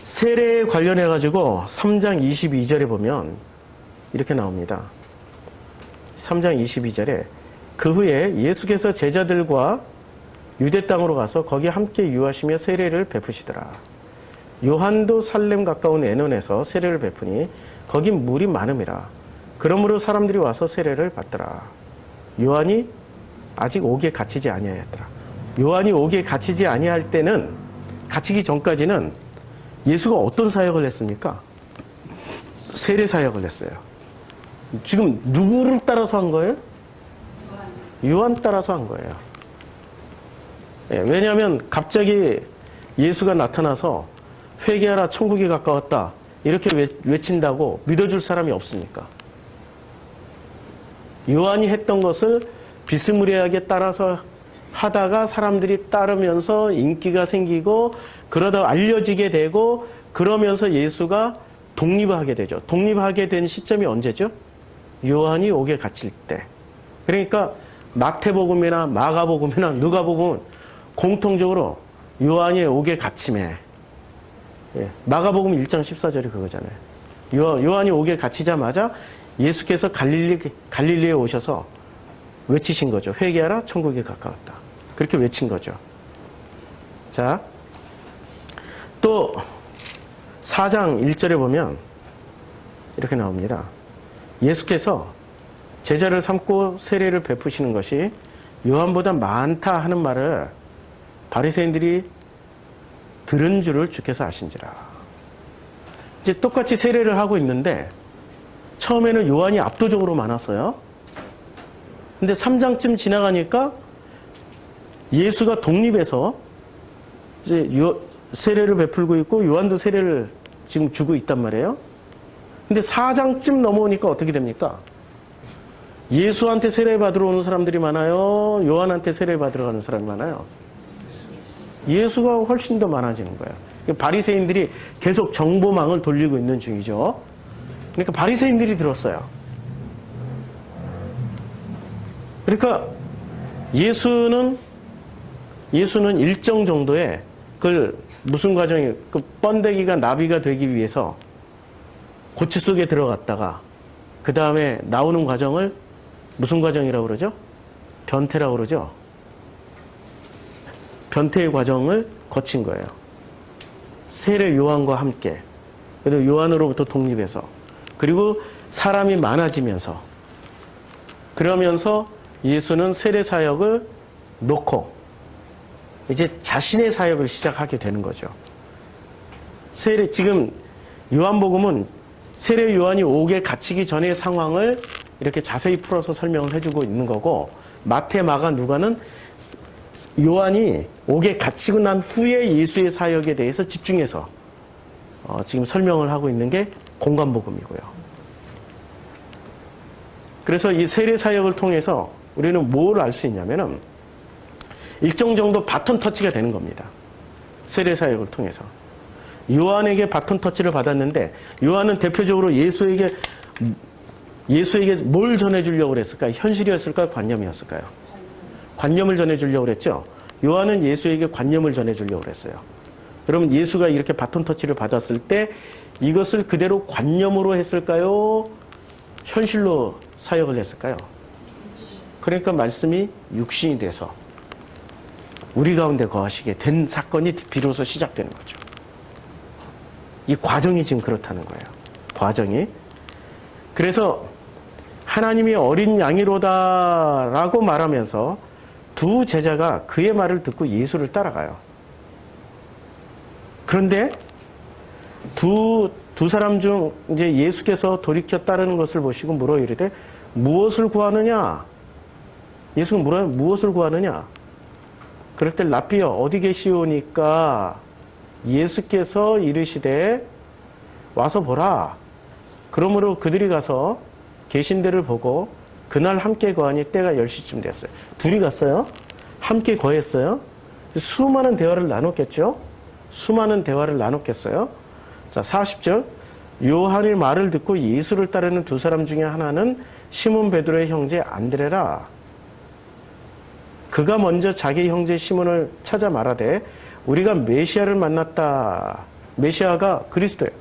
세례에 관련해가지고 3장 22절에 보면 이렇게 나옵니다. 3장 22절에 그 후에 예수께서 제자들과 유대 땅으로 가서 거기 함께 유하시며 세례를 베푸시더라. 요한도 살렘 가까운 에논에서 세례를 베푸니 거기 물이 많음이라. 그러므로 사람들이 와서 세례를 받더라. 요한이 아직 옥에 갇히지 아니하였더라. 요한이 옥에 갇히지 아니할 때는, 갇히기 전까지는 예수가 어떤 사역을 했습니까? 세례 사역을 했어요. 지금 누구를 따라서 한 거예요? 요한 따라서 한 거예요. 왜냐하면 갑자기 예수가 나타나서 회개하라, 천국이 가까웠다 이렇게 외친다고 믿어줄 사람이 없으니까. 요한이 했던 것을 비스무리하게 따라서 하다가 사람들이 따르면서 인기가 생기고 그러다 알려지게 되고 그러면서 예수가 독립하게 되죠. 독립하게 된 시점이 언제죠? 요한이 옥에 갇힐 때. 그러니까 마태복음이나 마가복음이나 누가복음은 공통적으로 요한이 옥에 갇힘에, 마가복음 1장 14절이 그거잖아요. 요한이 옥에 갇히자마자 예수께서 갈릴리에 오셔서 외치신 거죠. 회개하라, 천국이 가까웠다. 그렇게 외친 거죠. 자, 또 4장 1절에 보면 이렇게 나옵니다. 예수께서 제자를 삼고 세례를 베푸시는 것이 요한보다 많다 하는 말을 바리새인들이 들은 줄을 주께서 아신지라. 이제 똑같이 세례를 하고 있는데 처음에는 요한이 압도적으로 많았어요. 근데 3장쯤 지나가니까 예수가 독립해서 이제 세례를 베풀고 있고 요한도 세례를 지금 주고 있단 말이에요. 근데 4장쯤 넘어오니까 어떻게 됩니까? 예수한테 세례 받으러 오는 사람들이 많아요? 요한한테 세례 받으러 가는 사람이 많아요? 예수가 훨씬 더 많아지는 거예요. 바리새인들이 계속 정보망을 돌리고 있는 중이죠. 그러니까 바리새인들이 들었어요. 그러니까 예수는 일정 정도의 그걸 무슨 과정이, 그 번데기가 나비가 되기 위해서 고치 속에 들어갔다가 그 다음에 나오는 과정을 무슨 과정이라고 그러죠? 변태라고 그러죠? 변태의 과정을 거친 거예요. 세례 요한과 함께. 그리고 요한으로부터 독립해서. 그리고 사람이 많아지면서. 그러면서 예수는 세례 사역을 놓고 이제 자신의 사역을 시작하게 되는 거죠. 지금 요한복음은 세례 요한이 옥에 갇히기 전의 상황을 이렇게 자세히 풀어서 설명을 해주고 있는 거고, 마태, 마가, 누가는 요한이 옥에 갇히고 난 후에 예수의 사역에 대해서 집중해서 지금 설명을 하고 있는 게 공관복음이고요. 그래서 이 세례 사역을 통해서 우리는 뭘 알 수 있냐면은 일정 정도 바톤 터치가 되는 겁니다. 세례 사역을 통해서. 요한에게 바톤 터치를 받았는데, 요한은 대표적으로 예수에게 뭘 전해주려고 그랬을까요? 현실이었을까요? 관념이었을까요? 관념을 전해주려고 그랬죠? 요한은 예수에게 관념을 전해주려고 그랬어요. 그러면 예수가 이렇게 바톤 터치를 받았을 때 이것을 그대로 관념으로 했을까요? 현실로 사역을 했을까요? 그러니까 말씀이 육신이 돼서 우리 가운데 거하시게 된 사건이 비로소 시작되는 거죠. 이 과정이 지금 그렇다는 거예요. 과정이. 그래서 하나님이 어린 양이로다라고 말하면서 두 제자가 그의 말을 듣고 예수를 따라가요. 그런데 두 사람 중 이제 예수께서 돌이켜 따르는 것을 보시고 물어 이르되 무엇을 구하느냐? 예수가 물어요. 무엇을 구하느냐? 그럴 때 라삐어 어디 계시오니까 예수께서 이르시되 와서 보라. 그러므로 그들이 가서 계신 데를 보고 그날 함께 거하니 때가 10시쯤 됐어요. 둘이 갔어요. 함께 거했어요. 수많은 대화를 나눴겠죠. 수많은 대화를 나눴겠어요. 자, 40절. 요한의 말을 듣고 예수를 따르는 두 사람 중에 하나는 시몬 베드로의 형제 안드레라. 그가 먼저 자기 형제 시몬을 찾아 말하되 우리가 메시아를 만났다. 메시아가 그리스도예요.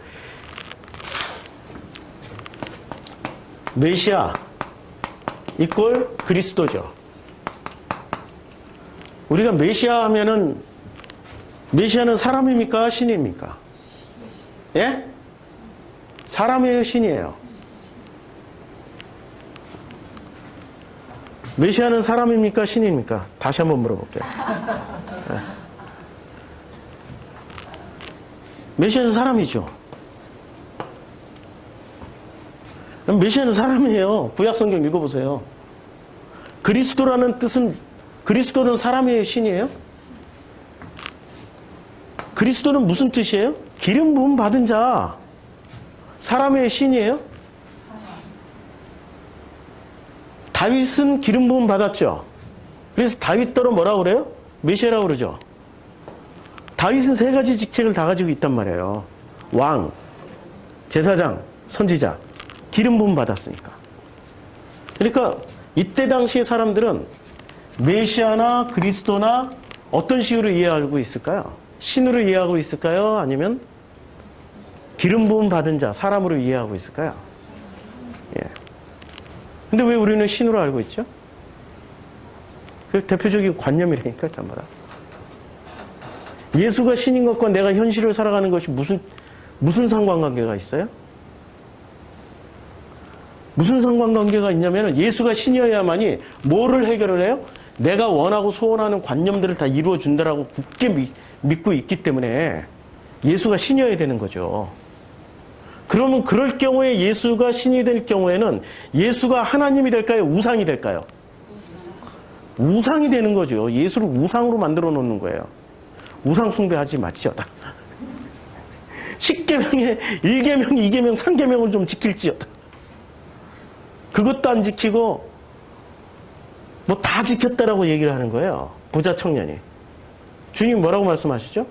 메시아 이꼴 그리스도죠. 우리가 메시아 하면은 메시아는 사람입니까? 신입니까? 예? 사람이에요? 신이에요? 메시아는 사람입니까? 신입니까? 다시 한번 물어볼게요. 예. 메시아는 사람이죠. 메시아는 사람이에요. 구약성경 읽어보세요. 그리스도라는 뜻은, 그리스도는 사람이에요? 신이에요? 그리스도는 무슨 뜻이에요? 기름 부음 받은 자. 사람의 신이에요? 다윗은 기름 부음 받았죠. 그래서 다윗더러 뭐라고 그래요? 메시아라고 그러죠. 다윗은 세 가지 직책을 다 가지고 있단 말이에요. 왕, 제사장, 선지자. 기름 부음 받았으니까. 그러니까 이때 당시의 사람들은 메시아나 그리스도나 어떤 식으로 이해하고 있을까요? 신으로 이해하고 있을까요? 아니면 기름 부음 받은 자, 사람으로 이해하고 있을까요? 예. 근데 왜 우리는 신으로 알고 있죠? 그 대표적인 관념이라니까, 전부 다. 예수가 신인 것과 내가 현실을 살아가는 것이 무슨 상관관계가 있어요? 무슨 상관관계가 있냐면 예수가 신이어야만이 뭐를 해결을 해요? 내가 원하고 소원하는 관념들을 다 이루어준다라고 굳게 믿고 있기 때문에 예수가 신이어야 되는 거죠. 그러면 그럴 경우에 예수가 신이 될 경우에는 예수가 하나님이 될까요? 우상이 될까요? 우상이 되는 거죠. 예수를 우상으로 만들어 놓는 거예요. 우상 숭배하지 마치어다. 10계명에 1계명, 2계명, 3계명을 좀 지킬지어다. 그것도 안 지키고 뭐 다 지켰다라고 얘기를 하는 거예요. 부자 청년이. 주님 뭐라고 말씀하시죠?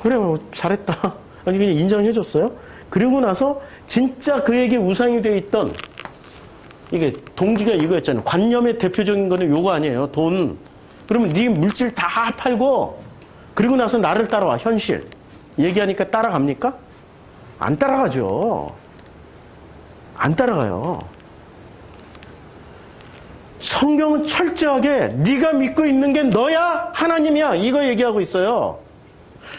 그래, 뭐 잘했다. 아니 그냥 인정해 줬어요. 그리고 나서 진짜 그에게 우상이 되어 있던 이게 동기가 이거였잖아요. 관념의 대표적인 거는 요거 아니에요. 돈. 그러면 네 물질 다 팔고 그리고 나서 나를 따라와. 현실. 얘기하니까 따라갑니까? 안 따라가죠. 안 따라가요. 성경은 철저하게 네가 믿고 있는 게 너야? 하나님이야? 이거 얘기하고 있어요.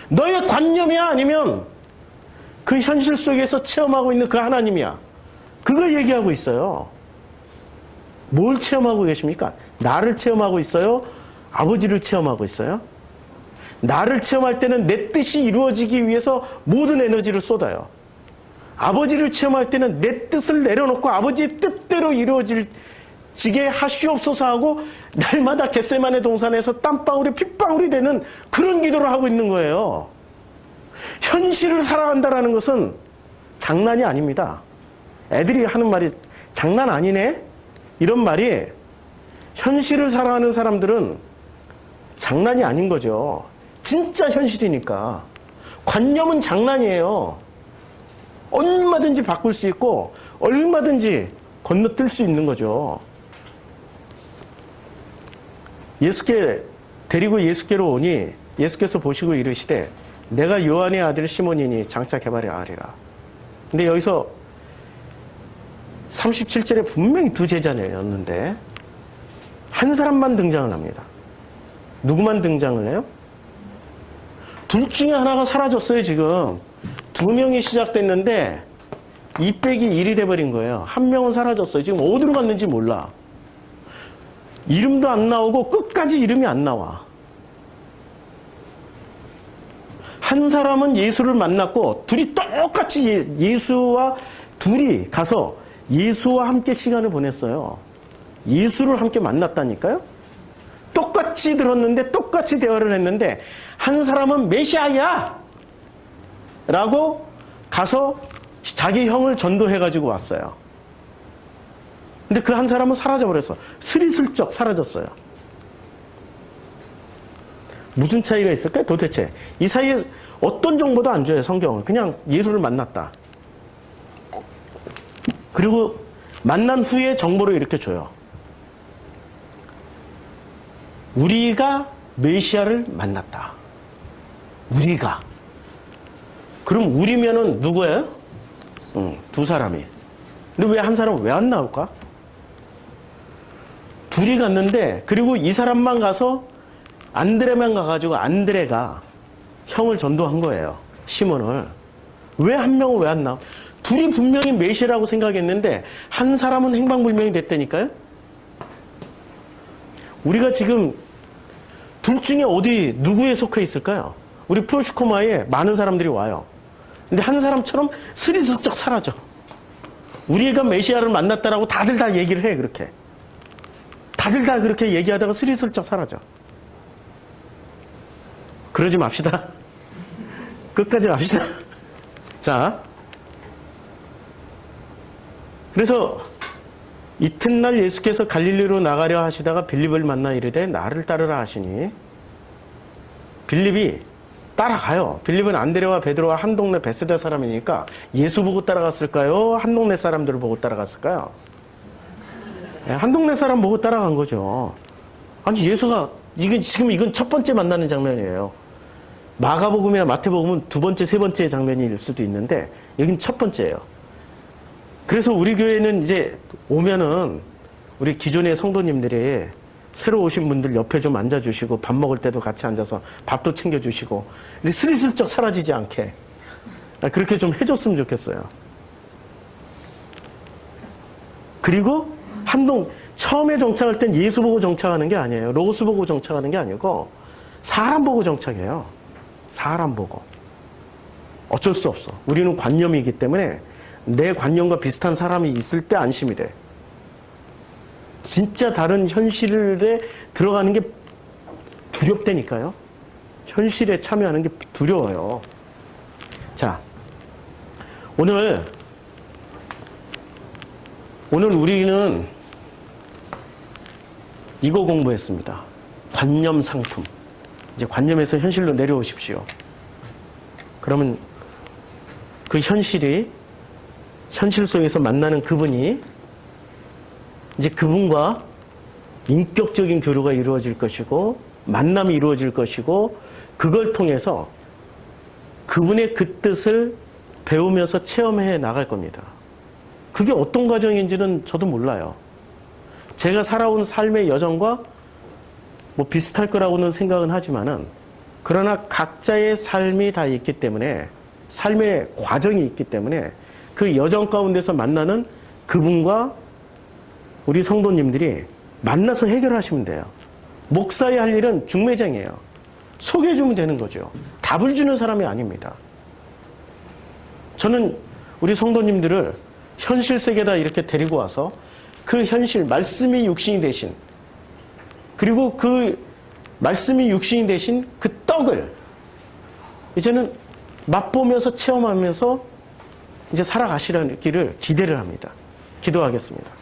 너의 관념이야? 아니면 그 현실 속에서 체험하고 있는 그 하나님이야? 그거 얘기하고 있어요. 뭘 체험하고 계십니까? 나를 체험하고 있어요? 아버지를 체험하고 있어요? 나를 체험할 때는 내 뜻이 이루어지기 위해서 모든 에너지를 쏟아요. 아버지를 체험할 때는 내 뜻을 내려놓고 아버지의 뜻대로 이루어지게 하시옵소서 하고 날마다 겟세마네 동산에서 땀방울이 핏방울이 되는 그런 기도를 하고 있는 거예요. 현실을 살아간다는 것은 장난이 아닙니다. 애들이 하는 말이 장난 아니네? 이런 말이 현실을 살아가는 사람들은 장난이 아닌 거죠. 진짜 현실이니까. 관념은 장난이에요. 얼마든지 바꿀 수 있고 얼마든지 건너뛸 수 있는 거죠. 데리고 예수께로 오니 예수께서 보시고 이르시되 내가 요한의 아들 시몬이니 장차 개발의 아리라. 근데 여기서 37절에 분명히 두 제자였는데 한 사람만 등장을 합니다. 누구만 등장을 해요? 둘 중에 하나가 사라졌어요. 지금 2명이 시작됐는데 2 빼기 1이 돼버린 거예요. 한 명은 사라졌어요. 지금 어디로 갔는지 몰라. 이름도 안 나오고 끝까지 이름이 안 나와. 한 사람은 예수를 만났고 둘이 똑같이 예수와 둘이 가서 예수와 함께 시간을 보냈어요. 예수를 함께 만났다니까요. 똑같이 들었는데 똑같이 대화를 했는데 한 사람은 메시아야 라고 가서 자기 형을 전도해가지고 왔어요. 근데 그 한 사람은 사라져버렸어. 스리슬쩍 사라졌어요. 무슨 차이가 있을까요? 도대체 이 사이에 어떤 정보도 안 줘요. 성경은 그냥 예수를 만났다. 그리고 만난 후에 정보를 이렇게 줘요. 우리가 메시아를 만났다. 우리가. 그럼 우리면은 누구예요? 두 사람이. 근데 왜 한 사람은 왜 안 나올까? 둘이 갔는데 그리고 이 사람만 가서 안드레만 가가지고 안드레가 형을 전도한 거예요. 시몬을. 왜 한 명은 왜 안 나와? 둘이 분명히 메시아라고 생각했는데 한 사람은 행방불명이 됐다니까요. 우리가 지금 둘 중에 어디 누구에 속해 있을까요? 우리 프로슈코마에 많은 사람들이 와요. 근데 한 사람처럼 스리슬쩍 사라져. 우리가 메시아를 만났다라고 다들 다 얘기를 해. 그렇게 다들 다 그렇게 얘기하다가 스리슬쩍 사라져. 그러지 맙시다. 끝까지 갑시다. 자, 그래서 이튿날 예수께서 갈릴리로 나가려 하시다가 빌립을 만나 이르되 나를 따르라 하시니 빌립이 따라가요. 빌립은 안드레와 베드로와 한 동네 베세다 사람이니까 예수 보고 따라갔을까요? 한 동네 사람들을 보고 따라갔을까요? 한 동네 사람 보고 따라간 거죠. 아니 예수가 이건 첫 번째 만나는 장면이에요. 마가복음이나 마태복음은 두 번째, 세 번째 장면일 수도 있는데 여긴 첫 번째예요. 그래서 우리 교회는 이제 오면은 우리 기존의 성도님들이 새로 오신 분들 옆에 좀 앉아주시고 밥 먹을 때도 같이 앉아서 밥도 챙겨주시고 스리슬쩍 사라지지 않게 그렇게 좀 해줬으면 좋겠어요. 그리고 처음에 정착할 땐 예수 보고 정착하는 게 아니에요. 로고스 보고 정착하는 게 아니고 사람 보고 정착해요. 사람 보고. 어쩔 수 없어. 우리는 관념이기 때문에 내 관념과 비슷한 사람이 있을 때 안심이 돼. 진짜 다른 현실에 들어가는 게 두렵다니까요. 현실에 참여하는 게 두려워요. 자, 오늘 우리는 이거 공부했습니다. 관념 상품. 이제 관념에서 현실로 내려오십시오. 그러면 그 현실 속에서 만나는 그분이 이제 그분과 인격적인 교류가 이루어질 것이고 만남이 이루어질 것이고 그걸 통해서 그분의 그 뜻을 배우면서 체험해 나갈 겁니다. 그게 어떤 과정인지는 저도 몰라요. 제가 살아온 삶의 여정과 뭐 비슷할 거라고는 생각은 하지만은 그러나 각자의 삶이 다 있기 때문에 삶의 과정이 있기 때문에 그 여정 가운데서 만나는 그분과 우리 성도님들이 만나서 해결하시면 돼요. 목사의 할 일은 중매장이에요. 소개해주면 되는 거죠. 답을 주는 사람이 아닙니다. 저는 우리 성도님들을 현실 세계다 이렇게 데리고 와서 그 현실, 말씀이 육신이 되신, 그리고 그 말씀이 육신이 되신 그 떡을 이제는 맛보면서 체험하면서 이제 살아가시라기를 기대를 합니다. 기도하겠습니다.